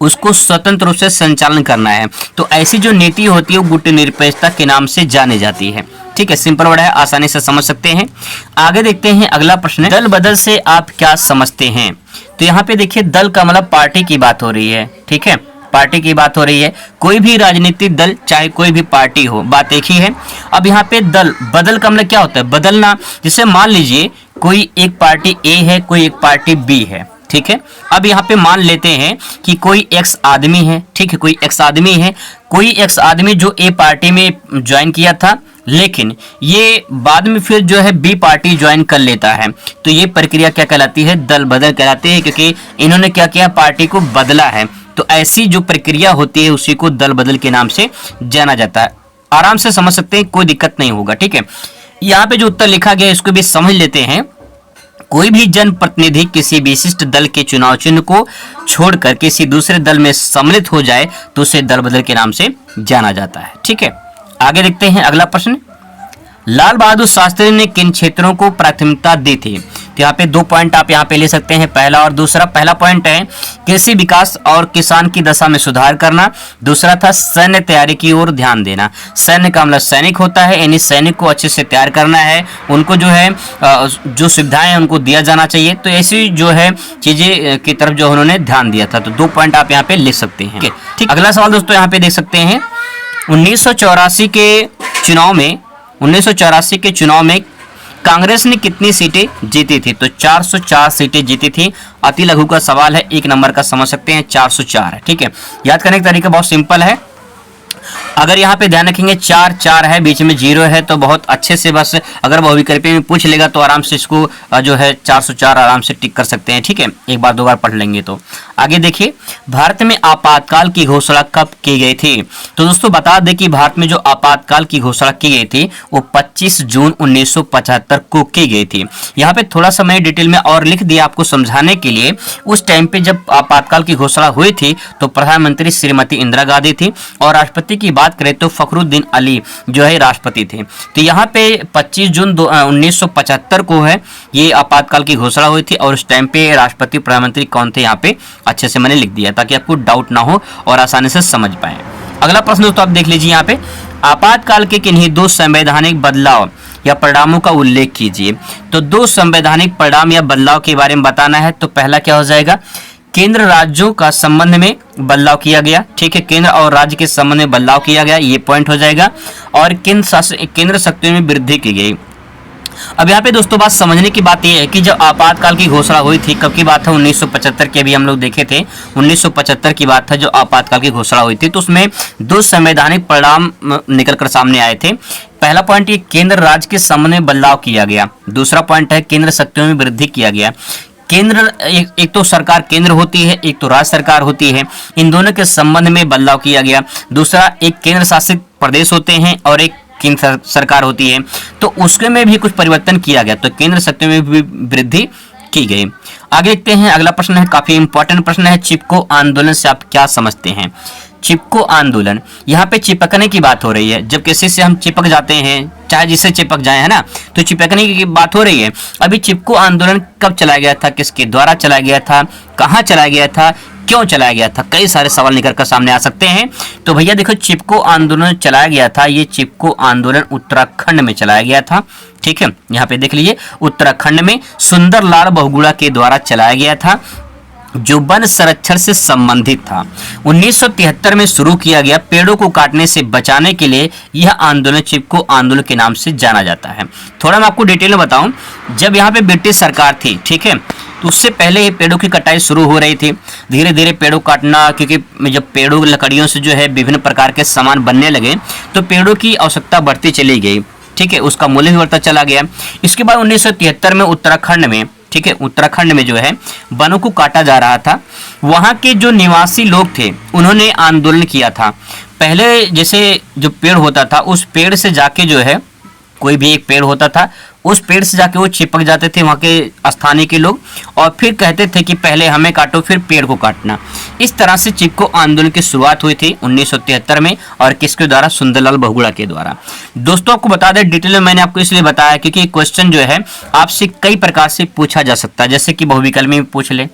उसको स्वतंत्र रूप से संचालन करना है। तो ऐसी जो नीति होती है वो गुट निरपेक्षता के नाम से जानी जाती है। ठीक है, सिंपल वर्ड है, आसानी से समझ सकते हैं। आगे देखते हैं अगला प्रश्न, दल बदल से आप क्या समझते हैं। तो यहाँ पे देखिए, दल का मतलब पार्टी की बात हो रही है। ठीक है, पार्टी की बात हो रही है। कोई भी राजनीतिक दल, चाहे कोई भी पार्टी हो, बात एक ही है। अब यहाँ पे दल बदल का मतलब क्या होता है, बदलना। जैसे मान लीजिए कोई एक पार्टी ए है, कोई एक पार्टी बी है। ठीक है, अब यहाँ पे मान लेते हैं कि कोई एक्स आदमी है। ठीक है, कोई एक्स आदमी है, कोई एक्स आदमी जो ए पार्टी में ज्वाइन किया था, लेकिन ये बाद में फिर जो है बी पार्टी ज्वाइन कर लेता है। तो ये प्रक्रिया क्या कहलाती है, दल बदल कहलाती है, क्योंकि इन्होंने क्या किया, पार्टी को बदला है। तो ऐसी जो प्रक्रिया होती है उसी को दल बदल के नाम से जाना जाता है। आराम से समझ सकते हैं, कोई दिक्कत नहीं होगा। ठीक है, यहाँ पे जो उत्तर लिखा गया इसको भी समझ लेते हैं। कोई भी जनप्रतिनिधि किसी विशिष्ट दल के चुनाव चिन्ह को छोड़कर किसी दूसरे दल में सम्मिलित हो जाए तो उसे दल बदल के नाम से जाना जाता है। ठीक है, आगे देखते हैं अगला प्रश्न, लाल बहादुर शास्त्री ने किन क्षेत्रों को प्राथमिकता दी थी। तो यहाँ पे 2 पॉइंट आप यहाँ पे ले सकते हैं, पहला और दूसरा। पहला पॉइंट है कृषि विकास और किसान की दशा में सुधार करना। दूसरा था सैन्य तैयारी की ओर ध्यान देना। सैन्य का मतलब सैनिक होता है, यानी सैनिक को अच्छे से तैयार करना है, उनको जो है जो सुविधाएं हैं उनको दिया जाना चाहिए। तो ऐसी जो है चीजें की तरफ जो उन्होंने ध्यान दिया था। तो 2 पॉइंट आप यहाँ पे लिख सकते हैं। ठीक, अगला सवाल दोस्तों यहाँ पे देख सकते हैं, 1984 के चुनाव में कांग्रेस ने कितनी सीटें जीती थी। तो 404 सीटें जीती थी। अति लघु का सवाल है, 1 नंबर का समझ सकते हैं, 404 है। ठीक है, याद करने का तरीका बहुत सिंपल है। अगर यहाँ पे ध्यान रखेंगे 4 4 है, बीच में 0 है, तो बहुत अच्छे से बस अगर बहुविकल्पी में पूछ लेगा तो आराम से इसको जो है 404 आराम से टिक कर सकते हैं। ठीक है, एक बार 2 बार पढ़ लेंगे तो। आगे देखिए, भारत में आपातकाल की घोषणा कब की गई थी? तो दोस्तों बता दें कि भारत में जो आपातकाल की घोषणा की गई थी वो 25 जून 1975 को की गई थी। यहाँ पे थोड़ा सा मैंने डिटेल में और लिख दिया आपको समझाने के लिए। उस टाइम पे जब आपातकाल की घोषणा हुई थी तो प्रधानमंत्री श्रीमती इंदिरा गांधी थी और राष्ट्रपति की बात करें तो फखरुद्दीन अली जो है राष्ट्रपति थे। तो यहाँ पे 25 जून 1975 को है ये आपातकाल की घोषणा हुई थी और उस टाइम पे राष्ट्रपति प्रधानमंत्री कौन थे यहाँ पे अच्छे से मैंने लिख दिया ताकि आपको डाउट ना हो और आसानी से समझ पाए। अगला प्रश्न दोस्तों आप देख लीजिए, यहाँ पे आपातकाल के किन्हीं 2 संवैधानिक बदलाव या परिणामों का उल्लेख कीजिए। तो 2 संवैधानिक परिणाम या बदलाव के बारे में बताना है। तो पहला क्या हो जाएगा, केंद्र राज्यों का संबंध में बदलाव किया गया। ठीक है, केंद्र और राज्य के संबंध में बदलाव किया गया, ये पॉइंट हो जाएगा। और केंद्र शक्तियों में वृद्धि की गई। अब यहाँ पे दोस्तों बात समझने की बात यह है कि जब आपातकाल की घोषणा हुई थी, कब की बात है, 1975 की अभी हम लोग देखे थे, 1975 की बात है जो आपातकाल की घोषणा हुई थी। तो उसमें 2 संवैधानिक परिणाम निकलकर सामने आए थे। पहला पॉइंट ये केंद्र राज्य के संबंध में बदलाव किया गया। दूसरा पॉइंट है केंद्र शक्तियों में वृद्धि किया गया। केंद्र एक तो सरकार केंद्र होती है, एक तो राज्य सरकार होती है, इन दोनों के संबंध में बदलाव किया गया। दूसरा एक केंद्र शासित प्रदेश होते हैं और एक केंद्र सरकार होती है, तो उसके में भी कुछ परिवर्तन किया गया, तो केंद्र शक्तियों में भी वृद्धि की गई। आगे देखते हैं, अगला प्रश्न है, काफी इंपॉर्टेंट प्रश्न है, चिपको आंदोलन से आप क्या समझते हैं? चिपको आंदोलन, यहाँ पे चिपकने की बात हो रही है। जब किसी से हम चिपक जाते हैं, चाहे जिससे चिपक जाए, है ना, तो चिपकने की बात हो रही है। अभी चिपको आंदोलन कब चलाया गया था, किसके द्वारा चलाया गया था, कहाँ चलाया गया था, क्यों चलाया गया था? कई सारे सवाल निकल कर सामने आ सकते हैं। तो भैया देखो, चिपको आंदोलन चलाया गया था, ये चिपको आंदोलन उत्तराखंड में चलाया गया था। ठीक है, यहाँ पे देख लीजिए, उत्तराखंड में सुंदरलाल बहुगुणा के द्वारा चलाया गया था, जो वन संरक्षण से संबंधित था। 1973 में शुरू किया गया, पेड़ों को काटने से बचाने के लिए यह आंदोलन चिपको आंदोलन के नाम से जाना जाता है। थोड़ा मैं आपको डिटेल में बताऊं, जब यहाँ पे ब्रिटिश सरकार थी, ठीक है, तो उससे पहले ये पेड़ों की कटाई शुरू हो रही थी। धीरे धीरे पेड़ों काटना, क्योंकि जब पेड़ों लकड़ियों से जो है विभिन्न प्रकार के सामान बनने लगे तो पेड़ों की आवश्यकता बढ़ती चली गई। ठीक है, उसका मूल्य भी बढ़ता चला गया। इसके बाद 1973 में उत्तराखंड में, ठीक है, उत्तराखंड में जो है वनों को काटा जा रहा था। वहाँ के जो निवासी लोग थे उन्होंने आंदोलन किया था। पहले जैसे जो पेड़ होता था, उस पेड़ से जाके जो है, कोई भी एक पेड़ होता था, उस पेड़ से जाके वो चिपक जाते थे वहाँ के स्थानीय के लोग, और फिर कहते थे कि पहले हमें काटो फिर पेड़ को काटना। इस तरह से चिपको आंदोलन की शुरुआत हुई थी 1973 में, और किसके द्वारा? सुंदरलाल बहुगुणा के द्वारा। दोस्तों आपको बता दें, डिटेल में मैंने आपको इसलिए बताया क्योंकि क्वेश्चन जो है आपसे कई प्रकार से पूछा जा सकता है, जैसे कि बहुविकल्पी में पूछ ले,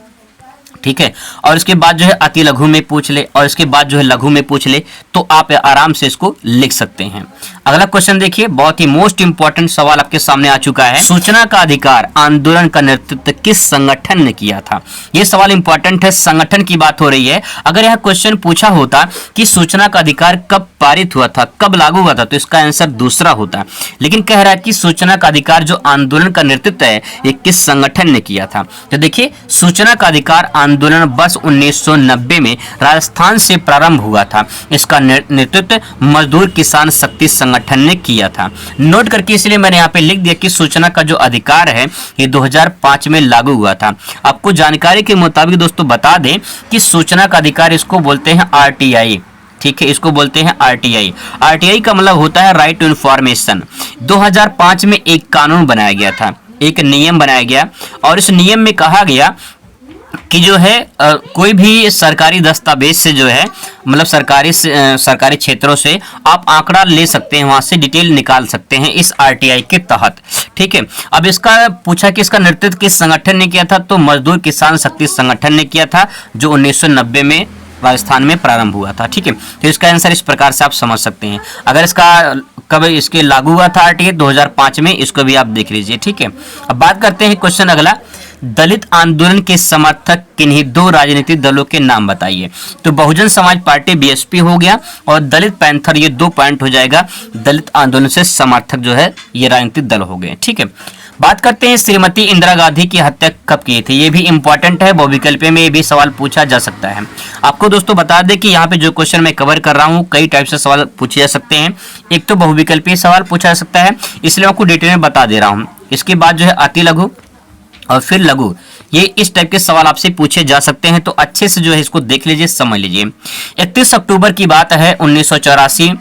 ठीक है, और इसके बाद जो है अति लघु में पूछ ले, और इसके बाद जो है लघु में पूछ ले, तो आप आराम से इसको लिख सकते हैं। अगला क्वेश्चन देखिए, बहुत ही मोस्ट इंपॉर्टेंट सवाल आपके सामने आ चुका है। सूचना का अधिकार आंदोलन का नेतृत्व किस संगठन ने किया था? यह सवाल इंपॉर्टेंट है, संगठन की बात हो रही है। अगर यह क्वेश्चन पूछा होता कि सूचना का अधिकार कब पारित हुआ था, कब लागू हुआ था, तो इसका आंसर दूसरा होता। लेकिन कह रहा है कि सूचना का अधिकार जो आंदोलन का नेतृत्व है ये किस संगठन ने किया था? तो देखिए, सूचना का अधिकार आंदोलन वर्ष 1990 में राजस्थान से प्रारंभ हुआ था। इसका नेतृत्व मजदूर किसान शक्ति संगठन ने किया था। नोट करके इसलिए मैंने यहाँ पे लिख दिया कि सूचना का जो अधिकार है ये 2005 में लागू हुआ था। आपको जानकारी के मुताबिक दोस्तों बता दें कि सूचना का अधिकार इसको बोलते हैं आरटीआई। ठीक है, इसको बोलते हैं आरटीआई। आरटीआई का मतलब होता है राइट टू इंफॉर्मेशन। 2005 में एक कानून बनाया गया था, एक नियम बनाया गया, और इस नियम में कहा गया कि जो है कोई भी सरकारी दस्तावेज से जो है, मतलब सरकारी क्षेत्रों से आप आंकड़ा ले सकते हैं, वहां से डिटेल निकाल सकते हैं इस आरटीआई के तहत। ठीक है, अब इसका पूछा कि इसका नेतृत्व किस संगठन ने किया था, तो मजदूर किसान शक्ति संगठन ने किया था, जो 1990 में राजस्थान में प्रारंभ हुआ था। ठीक है, तो इसका आंसर इस प्रकार से आप समझ सकते हैं। अगर इसका कब इसके लागू हुआ था आरटीआई 2005 में, इसको भी आप देख लीजिए। ठीक है, अब बात करते हैं क्वेश्चन अगला, दलित आंदोलन के समर्थक किन्हीं 2 राजनीतिक दलों के नाम बताइए। तो बहुजन समाज पार्टी बीएसपी हो गया, और दलित पैंथर, ये 2 पॉइंट हो जाएगा। दलित आंदोलन से समर्थक जो है ये राजनीतिक दल हो गए। ठीक है, बात करते हैं श्रीमती इंदिरा गांधी की हत्या कब की थी, ये भी इंपॉर्टेंट है, बहुविकल्प में ये भी सवाल पूछा जा सकता है। आपको दोस्तों बता दें कि यहाँ पे जो क्वेश्चन मैं कवर कर रहा हूँ कई टाइप से सवाल पूछे जा सकते हैं। एक तो बहुविकल्पीय सवाल पूछा जा सकता है, इसलिए आपको डिटेल में बता दे रहा हूँ। इसके बाद जो है अति लघु और फिर लघु, ये इस टाइप के सवाल आपसे पूछे जा सकते हैं। तो अच्छे से जो है इसको देख लीजिए, समझ लीजिए। 31 अक्टूबर की बात है 1984,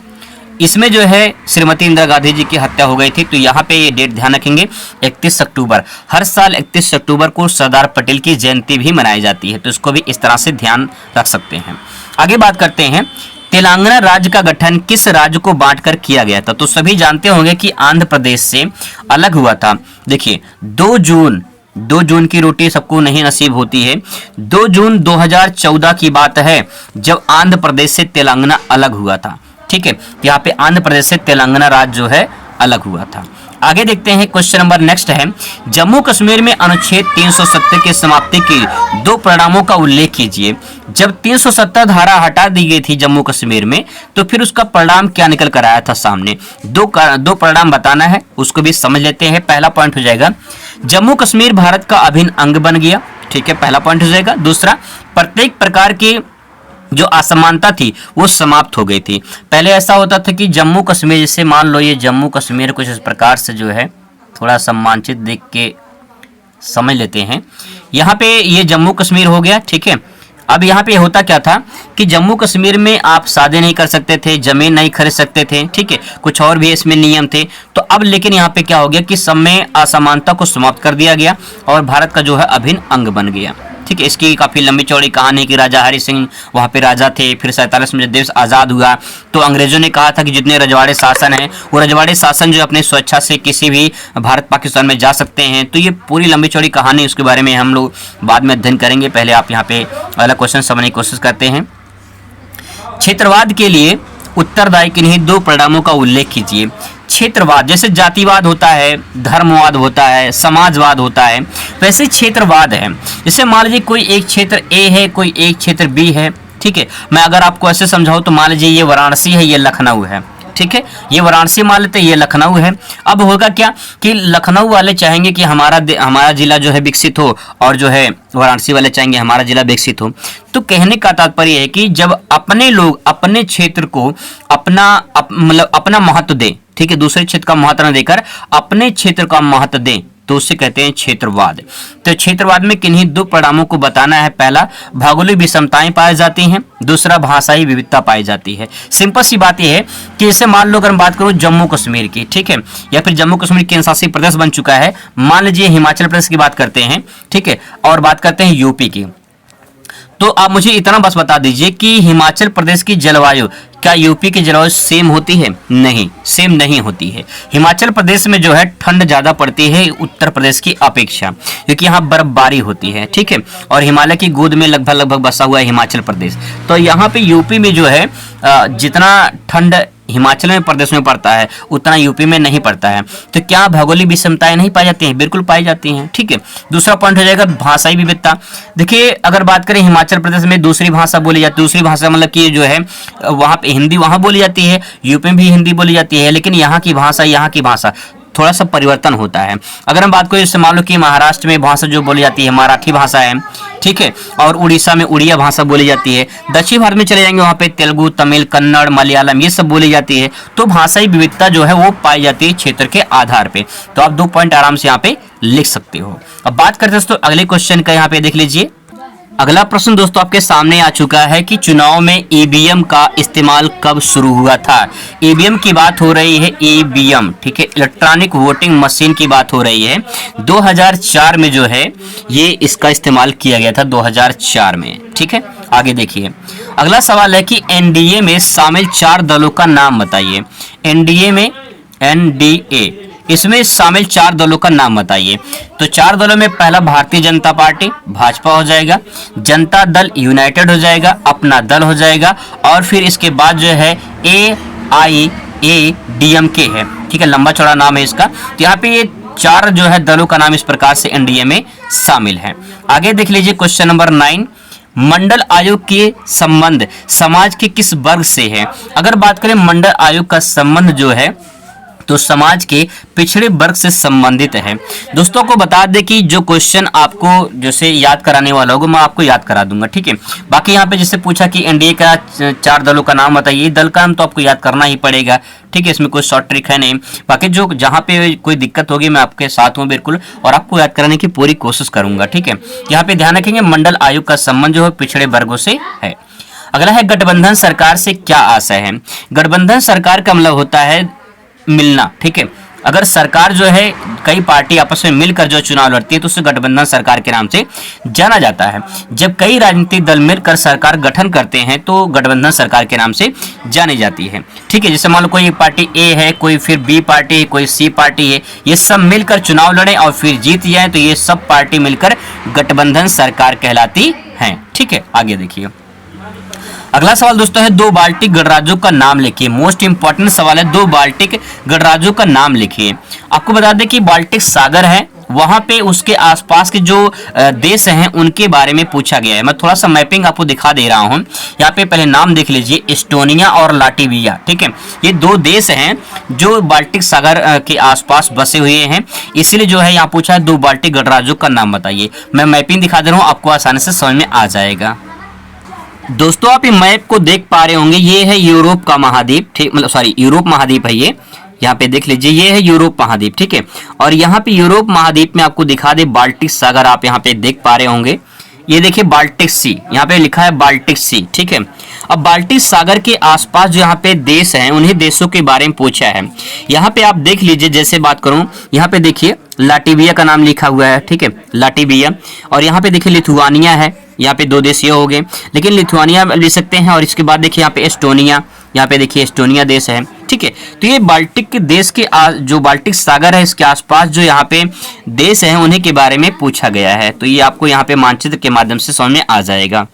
इसमें जो है श्रीमती इंदिरा गांधी जी की हत्या हो गई थी। तो यहाँ पे ये डेट ध्यान रखेंगे 31 अक्टूबर। हर साल 31 अक्टूबर को सरदार पटेल की जयंती भी मनाई जाती है, तो इसको भी इस तरह से ध्यान रख सकते हैं। आगे बात करते हैं, तेलंगाना राज्य का गठन किस राज्य को बांटकर किया गया था। तो सभी जानते होंगे कि आंध्र प्रदेश से अलग हुआ था। देखिए 2 जून की रोटी सबको नहीं नसीब होती है। 2 जून 2014 की बात है जब आंध्र प्रदेश से तेलंगाना अलग हुआ था। ठीक है, यहाँ पे आंध्र प्रदेश से तेलंगाना राज्य जो है अलग हुआ था। आगे देखते हैं, क्वेश्चन नंबर नेक्स्ट है, जम्मू कश्मीर में अनुच्छेद 370 की समाप्ति के 2 परिणामों का उल्लेख कीजिए। जब 370 धारा हटा दी गई थी जम्मू कश्मीर में, तो फिर उसका परिणाम क्या निकल कर आया था सामने। दो परिणाम बताना है, उसको भी समझ लेते हैं। पहला पॉइंट हो जाएगा, जम्मू कश्मीर भारत का अभिन्न अंग बन गया। ठीक है, पहला पॉइंट हो जाएगा। दूसरा, प्रत्येक प्रकार की जो असमानता थी वो समाप्त हो गई थी। पहले ऐसा होता था कि जम्मू कश्मीर, जैसे मान लो ये जम्मू कश्मीर कुछ इस प्रकार से जो है, थोड़ा सा मानचित्र देख के समझ लेते हैं। यहाँ पे ये जम्मू कश्मीर हो गया। ठीक है, अब यहाँ पे होता क्या था कि जम्मू कश्मीर में आप शादी नहीं कर सकते थे, जमीन नहीं खरीद सकते थे। ठीक है, कुछ और भी इसमें नियम थे। तो अब लेकिन यहाँ पे क्या हो गया कि सब में असमानता को समाप्त कर दिया गया और भारत का जो है अभिन्न अंग बन गया। ठीक है, इसकी काफ़ी लंबी चौड़ी कहानी कि राजा हरि सिंह वहाँ पे राजा थे। फिर 47 में जब देश आज़ाद हुआ तो अंग्रेजों ने कहा था कि जितने रजवाड़े शासन हैं वो रजवाड़े शासन जो अपने स्वेच्छा से किसी भी भारत पाकिस्तान में जा सकते हैं। तो ये पूरी लंबी चौड़ी कहानी, उसके बारे में हम लोग बाद में अध्ययन करेंगे। पहले आप यहाँ पे अगला क्वेश्चन समझने की कोशिश करते हैं। क्षेत्रवाद के लिए उत्तरदायी किन्हीं 2 परिणामों का उल्लेख कीजिए। क्षेत्रवाद, जैसे जातिवाद होता है, धर्मवाद होता है, समाजवाद होता है, वैसे क्षेत्रवाद है। जैसे मान लीजिए कोई एक क्षेत्र ए है, कोई एक क्षेत्र बी है। ठीक है, मैं अगर आपको ऐसे समझाऊं तो मान लीजिए ये वाराणसी है, ये लखनऊ है। ठीक है, ये वाराणसी मान लेते हैं, ये लखनऊ है। अब होगा क्या कि लखनऊ वाले चाहेंगे कि हमारा जिला जो है विकसित हो और जो है वाराणसी वाले चाहेंगे हमारा जिला विकसित हो। तो कहने का तात्पर्य है कि जब अपने लोग अपने क्षेत्र को मतलब अपना महत्व दें, ठीक है, दूसरे क्षेत्र का महत्व न देकर अपने क्षेत्र का महत्व दें, तो उससे कहते हैं क्षेत्रवाद। तो क्षेत्रवाद में किन्हीं 2 परिणामों को बताना है। पहला, भौगोलिक विषमताएं पाई जाती हैं। दूसरा, भाषाई विविधता पाई जाती है। सिंपल सी बात यह है कि जैसे मान लो अगर मैं बात करूं जम्मू कश्मीर की, ठीक है, या फिर जम्मू कश्मीर केंद्र शासित प्रदेश बन चुका है। मान लीजिए हिमाचल प्रदेश की बात करते हैं, ठीक है, और बात करते हैं यूपी की। तो आप मुझे इतना बस बता दीजिए कि हिमाचल प्रदेश की जलवायु क्या यूपी की जलवायु सेम होती है? नहीं, सेम नहीं होती है। हिमाचल प्रदेश में जो है ठंड ज्यादा पड़ती है उत्तर प्रदेश की अपेक्षा, क्योंकि यहाँ बर्फबारी होती है। ठीक है, और हिमालय की गोद में लगभग बसा हुआ है हिमाचल प्रदेश। तो यहाँ पे यूपी में जो है जितना ठंड हिमाचल में प्रदेश में पड़ता है उतना यूपी में नहीं पड़ता है। तो क्या भौगोलिक विषमताएं नहीं पाई जाती हैं? बिल्कुल पाई जाती हैं। ठीक है, दूसरा पॉइंट हो जाएगा भाषाई विविधता। देखिए अगर बात करें हिमाचल प्रदेश में दूसरी भाषा बोली जाती है, दूसरी भाषा मतलब कि जो है वहाँ पे हिंदी वहाँ बोली जाती है, यूपी में भी हिंदी बोली जाती है, लेकिन यहाँ की भाषा थोड़ा सा परिवर्तन होता है। अगर हम बात करें जैसे मान लो कि महाराष्ट्र में भाषा जो बोली जाती है मराठी भाषा है, ठीक है, और उड़ीसा में उड़िया भाषा बोली जाती है। दक्षिण भारत में चले जाएंगे वहाँ पे तेलुगु, तमिल, कन्नड़, मलयालम ये सब बोली जाती है। तो भाषाई विविधता जो है वो पाई जाती है क्षेत्र के आधार पे। तो आप 2 पॉइंट आराम से यहाँ पे लिख सकते हो। अब बात करते हैं दोस्तों अगले क्वेश्चन का, यहाँ पे देख लीजिए। अगला प्रश्न दोस्तों आपके सामने आ चुका है कि चुनाव में ईवीएम का इस्तेमाल कब शुरू हुआ था। ईवीएम की बात हो रही है, ईवीएम, ठीक है, इलेक्ट्रॉनिक वोटिंग मशीन की बात हो रही है। 2004 में जो है ये इसका इस्तेमाल किया गया था, 2004 में। ठीक है, आगे देखिए अगला सवाल है कि एनडीए में शामिल 4 दलों का नाम बताइए। एनडीए में एनडीए इसमें शामिल 4 दलों का नाम बताइए। तो 4 दलों में पहला भारतीय जनता पार्टी भाजपा हो जाएगा, जनता दल यूनाइटेड हो जाएगा, अपना दल हो जाएगा, और फिर इसके बाद जो है AIADMK है। ठीक है, लंबा चौड़ा नाम है इसका। तो यहाँ पे ये 4 जो है दलों का नाम इस प्रकार से एनडीए में शामिल है। आगे देख लीजिए क्वेश्चन नंबर 9, मंडल आयोग के संबंध समाज के किस वर्ग से है। अगर बात करें मंडल आयोग का संबंध जो है तो समाज के पिछड़े वर्ग से संबंधित है। दोस्तों को बता दें कि जो क्वेश्चन आपको जैसे याद कराने वाला होगा मैं आपको याद करा दूंगा, ठीक है। बाकी यहाँ पे जैसे पूछा कि एनडीए का 4 दलों का नाम बताइए, दल का नाम तो आपको याद करना ही पड़ेगा, ठीक है। इसमें कोई शॉर्ट ट्रिक है नहीं। बाकी जो जहाँ पे कोई दिक्कत होगी मैं आपके साथ हूँ बिल्कुल, और आपको याद कराने की पूरी कोशिश करूंगा, ठीक है। यहाँ पे ध्यान रखेंगे मंडल आयोग का संबंध जो है पिछड़े वर्गों से है। अगला है गठबंधन सरकार से क्या आशय है। गठबंधन सरकार का मतलब होता है मिलना, ठीक है। अगर सरकार जो है कई पार्टी आपस में मिलकर जो चुनाव लड़ती है तो उसे गठबंधन सरकार के नाम से जाना जाता है। जब कई राजनीतिक दल मिलकर सरकार गठन करते हैं तो गठबंधन सरकार के नाम से जानी जाती है, ठीक है। जैसे मान लो कोई पार्टी ए है, कोई फिर बी पार्टी है, कोई सी पार्टी है, ये सब मिलकर चुनाव लड़े और फिर जीत जाए तो ये सब पार्टी मिलकर गठबंधन सरकार कहलाती है, ठीक है। आगे देखिए अगला सवाल दोस्तों है 2 बाल्टिक गणराज्यों का नाम लिखिए। मोस्ट इंपॉर्टेंट सवाल है, 2 बाल्टिक गणराज्यों का नाम लिखिए। आपको बता दें कि बाल्टिक सागर है, वहां पे उसके आसपास के जो देश हैं उनके बारे में पूछा गया है। मैं थोड़ा सा मैपिंग आपको दिखा दे रहा हूं। यहाँ पे पहले नाम देख लीजिए, एस्टोनिया और लाटविया, ठीक है। ये 2 देश हैं जो बाल्टिक सागर के आसपास बसे हुए हैं, इसलिए जो है यहाँ पूछा है 2 बाल्टिक गणराज्यों का नाम बताइए। मैं मैपिंग दिखा दे रहा हूँ, आपको आसानी से समझ में आ जाएगा। दोस्तों आप ये मैप को देख पा रहे होंगे, ये है यूरोप का महाद्वीप, ठीक, मतलब सॉरी यूरोप महाद्वीप है ये। यहाँ पे देख लीजिए ये है यूरोप महाद्वीप, ठीक है। और यहाँ पे यूरोप महाद्वीप में आपको दिखा दे बाल्टिक सागर, आप यहाँ पे देख पा रहे होंगे। ये देखिए बाल्टिक सी, यहाँ पे लिखा है बाल्टिक सी, ठीक है। अब बाल्टिक सागर के आसपास जो यहाँ पे देश हैं उन्हीं देशों के बारे में पूछा है। यहाँ पे आप देख लीजिए, जैसे बात करूं यहाँ पे देखिए लाटविया का नाम लिखा हुआ है, ठीक है, लाटविया। और यहाँ पे देखिए लिथुआनिया है, यहाँ पे 2 देश ये हो गए, लेकिन लिथुआनिया ले सकते हैं। और इसके बाद देखिए यहाँ पे एस्टोनिया, यहाँ पे देखिए एस्टोनिया देश है, ठीक है। तो ये बाल्टिक के देश के जो बाल्टिक सागर है इसके आसपास जो यहाँ पे देश हैं उन्हीं के बारे में पूछा गया है। तो ये आपको यहाँ पे मानचित्र के माध्यम से समझ में आ जाएगा।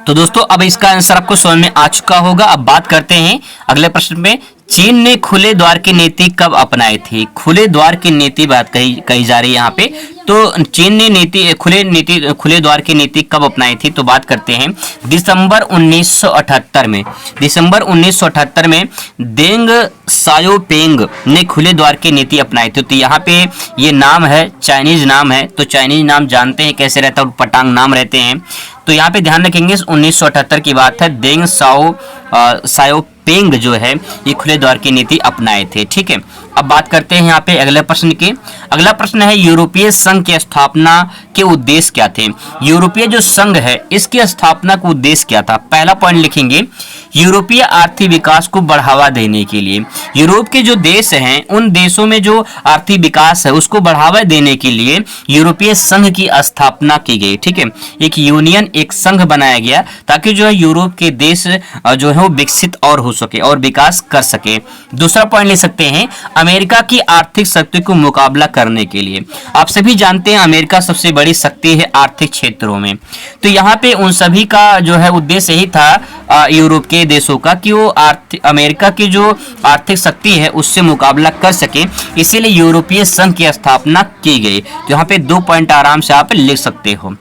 तो दोस्तों अब इसका आंसर आपको समझ में आ चुका होगा। अब बात करते हैं अगले प्रश्न में। चीन ने खुले द्वार की नीति कब अपनाई थी। खुले द्वार की नीति बात कही जा रही है यहाँ पे। तो चीन ने खुले द्वार की नीति कब अपनाई थी, तो बात करते हैं दिसंबर 1978 में। दिसंबर 1978 में देंग सायोपेंग ने खुले द्वार की नीति अपनाई थी। तो यहाँ पे ये नाम है, चाइनीज नाम है, तो चाइनीज नाम जानते हैं कैसे रहता है, पटांग नाम रहते हैं। तो यहाँ पे ध्यान रखेंगे 1978 की बात है, देंग सायोपेंग जो है ये खुले द्वार की नीति अपनाए थे, ठीक है। अब बात करते हैं यहाँ पे अगले प्रश्न की। अगला प्रश्न है यूरोपीय संघ की स्थापना के उद्देश्य क्या थे। यूरोपीय जो संघ है इसकी स्थापना का उद्देश्य क्या था। पहला पॉइंट लिखेंगे यूरोपीय आर्थिक विकास को बढ़ावा देने के लिए। यूरोप के जो देश हैं उन देशों में जो आर्थिक विकास है उसको बढ़ावा देने के लिए यूरोपीय संघ की स्थापना की गई, ठीक है। एक यूनियन, एक संघ बनाया गया ताकि जो है यूरोप के देश जो है वो विकसित और हो सके और विकास कर सके। दूसरा पॉइंट ले सकते हैं अमेरिका की आर्थिक शक्ति को मुकाबला करने के लिए। आप सभी जानते हैं अमेरिका सबसे बड़ी शक्ति है आर्थिक क्षेत्रों में। तो यहाँ पे उन सभी का जो है उद्देश्य यही था यूरोप के देशों का कि वो अमेरिका की जो आर्थिक शक्ति है उससे मुकाबला कर सके, इसीलिए यूरोपीय संघ की स्थापना की गई। तो यहाँ पे 2 पॉइंट आराम से आप लिख सकते हो।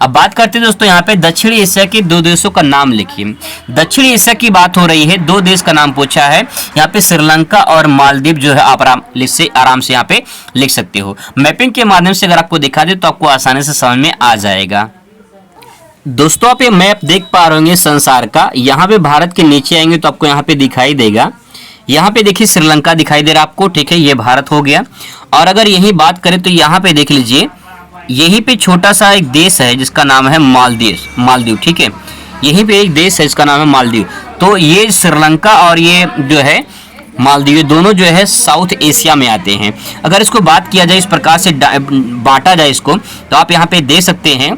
अब बात करते हैं दोस्तों यहाँ पे दक्षिणी एशिया के 2 देशों का नाम लिखिए। दक्षिणी एशिया की बात हो रही है, 2 देश का नाम पूछा है। यहाँ पे श्रीलंका और मालदीव जो है आप आराम से यहाँ पे लिख सकते हो। मैपिंग के माध्यम से अगर आपको दिखा दे तो आपको आसानी से समझ में आ जाएगा। दोस्तों आप ये मैप देख पा रहे होंगे संसार का। यहाँ पे भारत के नीचे आएंगे तो आपको यहाँ पे दिखाई देगा। यहाँ पे देखिए श्रीलंका दिखाई दे रहा है आपको, ठीक है, ये भारत हो गया। और अगर यही बात करें तो यहाँ पे देख लीजिए, यहीं पे छोटा सा एक देश है जिसका नाम है मालदीव, ठीक है। यहीं पे एक देश है जिसका नाम है मालदीव। तो ये श्रीलंका और ये जो है मालदीव, ये दोनों जो है साउथ एशिया में आते हैं। अगर इसको बात किया जाए इस प्रकार से बांटा जाए इसको, तो आप यहाँ पे दे सकते हैं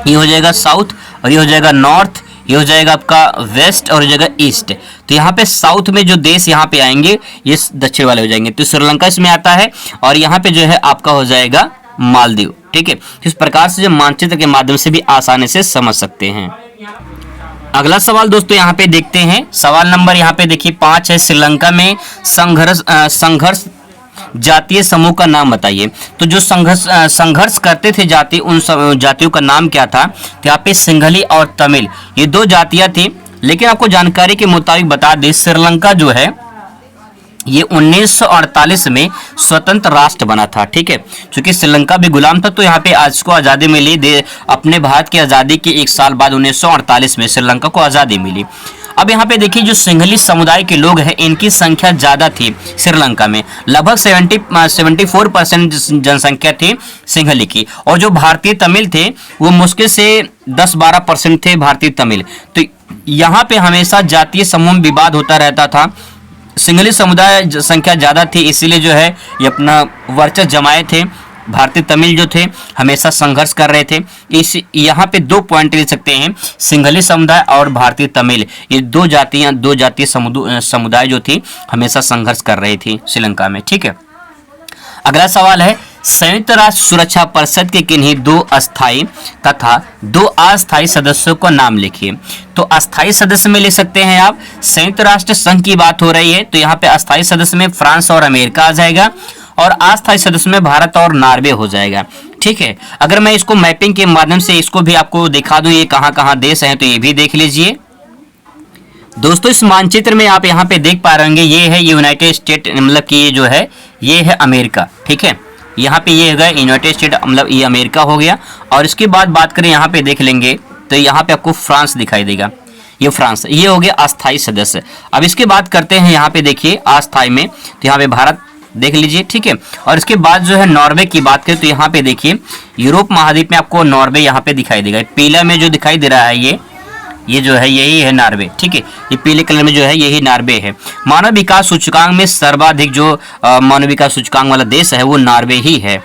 ये हो जाएगा साउथ और ये हो जाएगा नॉर्थ, ये हो जाएगा आपका वेस्ट और हो जाएगा ईस्ट। तो यहाँ पे साउथ में जो देश यहाँ पे आएंगे ये दक्षिण वाले हो जाएंगे। तो श्रीलंका इसमें आता है और यहाँ पे जो है आपका हो जाएगा मालदीव, ठीक है। इस प्रकार से जो मानचित्र के माध्यम से भी आसानी से समझ सकते हैं। अगला सवाल दोस्तों यहाँ पे देखते हैं। सवाल नंबर यहाँ पे देखिए 5 है। श्रीलंका में संघर्ष जातीय समूह का नाम बताइए। तो जो संघर्ष करते थे जाति, उन जातियों का नाम क्या था। तो यहाँ पे सिंघली और तमिल ये 2 जातियां थी। लेकिन आपको जानकारी के मुताबिक बता दें श्रीलंका जो है ये 1948 में स्वतंत्र राष्ट्र बना था। ठीक है, क्योंकि श्रीलंका भी गुलाम था, तो यहाँ पे आज को आज़ादी मिली। अपने भारत की आज़ादी के एक साल बाद 1948 में श्रीलंका को आज़ादी मिली। अब यहाँ पे देखिए, जो सिंहली समुदाय के लोग हैं, इनकी संख्या ज़्यादा थी श्रीलंका में। लगभग 74% जनसंख्या थी सिंहली की। और जो भारतीय तमिल थे वो मुश्किल से 10-12% थे भारतीय तमिल। तो यहाँ पे हमेशा जातीय समूह में विवाद होता रहता था। सिंहली समुदाय संख्या ज़्यादा थी, इसीलिए जो है ये अपना वर्चस्व जमाए थे। भारतीय तमिल जो थे हमेशा संघर्ष कर रहे थे। इस यहाँ पे 2 पॉइंट ले सकते हैं, सिंहली समुदाय और भारतीय तमिल, ये दो जातीय समुदाय जो थी हमेशा संघर्ष कर रही थी श्रीलंका में। ठीक है, अगला सवाल है, संयुक्त राष्ट्र सुरक्षा परिषद के किन्हीं 2 अस्थायी तथा 2 अस्थायी सदस्यों का नाम लिखिए। तो अस्थायी सदस्य में ले सकते हैं आप, संयुक्त राष्ट्र संघ की बात हो रही है तो यहाँ पे अस्थायी सदस्य में फ्रांस और अमेरिका आ जाएगा, और अस्थायी सदस्य में भारत और नॉर्वे हो जाएगा। ठीक है, अगर मैं इसको मैपिंग के माध्यम से इसको भी आपको दिखा दूं ये कहाँ कहाँ देश हैं, तो ये भी देख लीजिए। दोस्तों, इस मानचित्र में आप यहाँ पे देख पा रहे होंगे, ये है यूनाइटेड स्टेट, मतलब कि ये जो है ये है अमेरिका। ठीक है, यहाँ पे ये है यूनाइटेड स्टेट, मतलब ये अमेरिका हो गया। और इसके बाद बात करें, यहाँ पे देख लेंगे तो यहाँ पे आपको फ्रांस दिखाई देगा, ये फ्रांस, ये हो गया अस्थायी सदस्य। अब इसके बाद करते हैं, यहाँ पे देखिए अस्थायी में, तो यहाँ पे भारत देख लीजिए। ठीक है, और इसके बाद जो है नॉर्वे की बात करें तो यहाँ पे देखिए यूरोप महाद्वीप में आपको नॉर्वे यहाँ पे दिखाई देगा। पीला में जो दिखाई दे रहा है ये जो है यही है नॉर्वे। ठीक है, ये पीले कलर में जो है यही नॉर्वे है। मानव विकास सूचकांक में सर्वाधिक जो मानव विकास सूचकांक वाला देश है वो नॉर्वे ही है।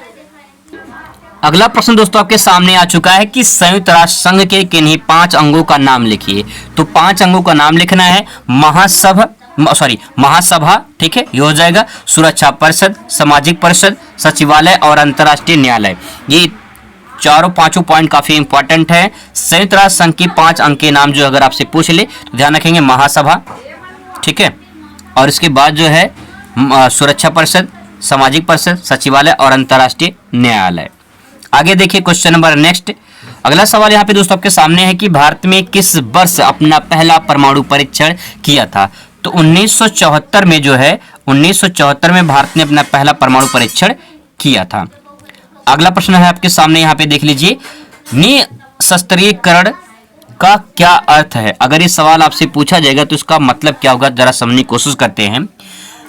अगला प्रश्न दोस्तों आपके सामने आ चुका है कि संयुक्त राष्ट्र संघ के किन्हीं 5 अंगों का नाम लिखिए। तो 5 अंगों का नाम लिखना है, महासभा, ठीक है, ये हो जाएगा, सुरक्षा परिषद, सामाजिक परिषद, सचिवालय और अंतर्राष्ट्रीय न्यायालय। ये चारों 5 पॉइंट काफी इंपॉर्टेंट है। संयुक्त राष्ट्र संघ की 5 अंक के नाम जो अगर आपसे पूछ ले तो ध्यान रखेंगे महासभा, ठीक है, और इसके बाद जो है सुरक्षा परिषद, सामाजिक परिषद, सचिवालय और अंतर्राष्ट्रीय न्यायालय। आगे देखिए क्वेश्चन नंबर नेक्स्ट। अगला सवाल यहाँ पे दोस्तों आपके सामने है कि भारत में किस वर्ष अपना पहला परमाणु परीक्षण किया था। तो 1974 में जो है 1974 में भारत ने अपना पहला परमाणु परीक्षण किया था। अगला प्रश्न है आपके सामने, यहाँ पे देख लीजिए, निःशस्त्रीकरण का क्या अर्थ है। अगर ये सवाल आपसे पूछा जाएगा तो इसका मतलब क्या होगा, जरा समझने की कोशिश करते हैं।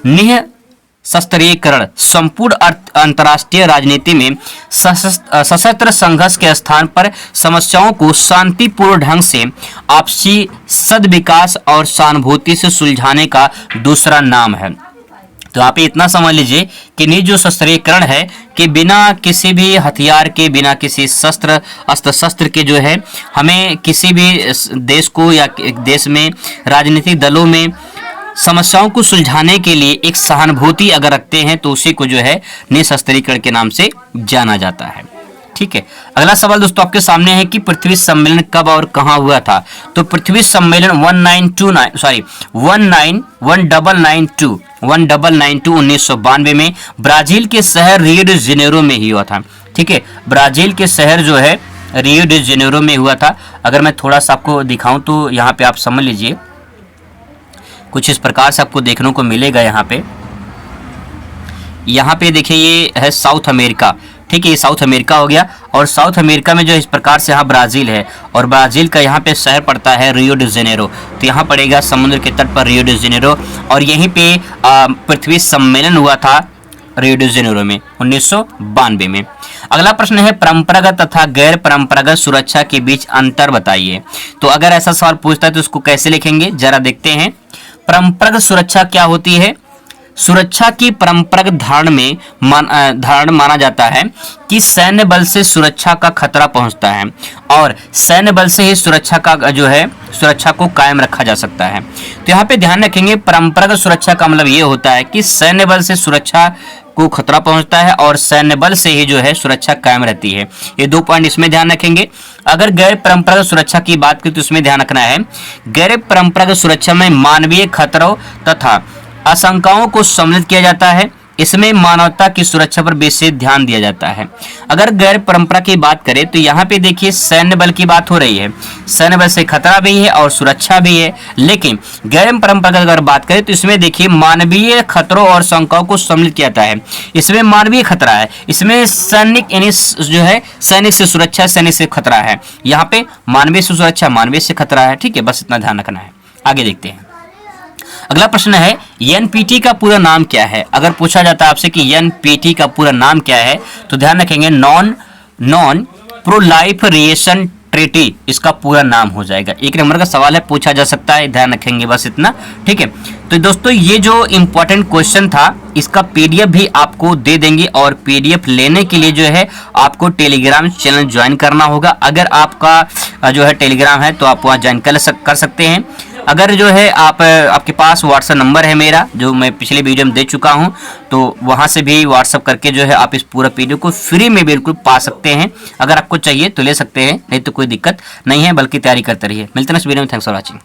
निःशस्त्रीकरण संपूर्ण अंतर्राष्ट्रीय राजनीति में सशस्त्र संघर्ष के स्थान पर समस्याओं को शांतिपूर्ण ढंग से आपसी सद्विकास और सहानुभूति से सुलझाने का दूसरा नाम है। तो आप इतना समझ लीजिए कि निःशस्त्रीकरण है कि बिना किसी भी हथियार के, बिना किसी अस्त्र शस्त्र के जो है हमें किसी भी देश को या देश में राजनीतिक दलों में समस्याओं को सुलझाने के लिए एक सहानुभूति अगर रखते हैं तो उसी को जो है निःशस्त्रीकरण के नाम से जाना जाता है। ठीक है, अगला सवाल दोस्तों आपके सामने है कि पृथ्वी सम्मेलन कब और कहां हुआ था। तो पृथ्वी सम्मेलन 1992 1992 में ब्राजील के शहर रियो डी जेनेरो में ही हुआ था। ठीक है, ब्राजील के शहर जो है रियो डी जेनेरो में हुआ था। अगर मैं थोड़ा सा आपको दिखाऊं तो यहाँ पे आप समझ लीजिए, कुछ इस प्रकार से आपको देखने को मिलेगा। यहाँ पे देखिए ये है साउथ अमेरिका। ठीक है, ये साउथ अमेरिका हो गया, और साउथ अमेरिका में जो इस प्रकार से यहाँ ब्राजील है, और ब्राजील का यहाँ पे शहर पड़ता है रियो डी जेनेरो। तो यहाँ पड़ेगा समुद्र के तट पर रियो डी जेनेरो, और यहीं पे पृथ्वी सम्मेलन हुआ था रियो डी जेनेरो में 1992 में। अगला प्रश्न है परंपरागत तथा गैर परंपरागत सुरक्षा के बीच अंतर बताइए। तो अगर ऐसा सवाल पूछता है तो उसको कैसे लिखेंगे, जरा देखते हैं। परंपरागत सुरक्षा क्या होती है। सुरक्षा की परंपरागत धारण माना जाता है कि सैन्य बल से सुरक्षा का खतरा पहुंचता है, और सैन्य बल से ही सुरक्षा को कायम रखा जा सकता है। तो यहाँ पे ध्यान रखेंगे, परंपरागत सुरक्षा का मतलब ये होता है कि सैन्य बल से सुरक्षा को खतरा पहुंचता है और सैन्य बल से ही जो है सुरक्षा कायम रहती है। ये 2 पॉइंट इसमें ध्यान रखेंगे। अगर गैर परंपरागत सुरक्षा की बात करें तो इसमें ध्यान रखना है, गैर परंपरागत सुरक्षा में मानवीय खतरों तथा आशंकाओं को सम्मिलित किया जाता है, इसमें मानवता की सुरक्षा पर विशेष ध्यान दिया जाता है। अगर गैर परंपरा की बात करें तो यहाँ पे देखिए सैन्य बल की बात हो रही है। सैन्य बल से खतरा भी है और सुरक्षा भी है, लेकिन गैर परंपरागत अगर बात करें तो इसमें देखिए मानवीय खतरों और शंकाओं को सम्मिलित किया जाता है। इसमें मानवीय खतरा है, इसमें सैनिक यानी जो है सैनिक से सुरक्षा, सैनिक से खतरा है। यहाँ पे मानवीय से सुरक्षा, मानवीय से खतरा है। ठीक है, बस इतना ध्यान रखना है। आगे देखते हैं। अगला प्रश्न है एनपीटी का पूरा नाम क्या है। अगर पूछा जाता है आपसे कि एनपीटी का पूरा नाम क्या है तो ध्यान रखेंगे नॉन प्रोलाइफरेशन ट्रीटी इसका पूरा नाम हो जाएगा। एक नंबर का सवाल है, पूछा जा सकता है, ध्यान रखेंगे बस इतना। ठीक है, तो दोस्तों ये जो इंपॉर्टेंट क्वेश्चन था इसका पीडीएफ भी आपको दे देंगे और पीडीएफ लेने के लिए जो है आपको टेलीग्राम चैनल ज्वाइन करना होगा। अगर आपका जो है टेलीग्राम है तो आप वहाँ ज्वाइन कर सकते हैं। अगर जो है आपके पास व्हाट्सएप नंबर है मेरा जो मैं पिछले वीडियो में दे चुका हूं, तो वहां से भी व्हाट्सएप करके जो है आप इस पूरा पीडीएफ को फ्री में बिल्कुल पा सकते हैं। अगर आपको चाहिए तो ले सकते हैं, नहीं तो कोई दिक्कत नहीं है, बल्कि तैयारी करते रहिए। मिलते हैं नेक्स्ट वीडियो में। Thanks for watching.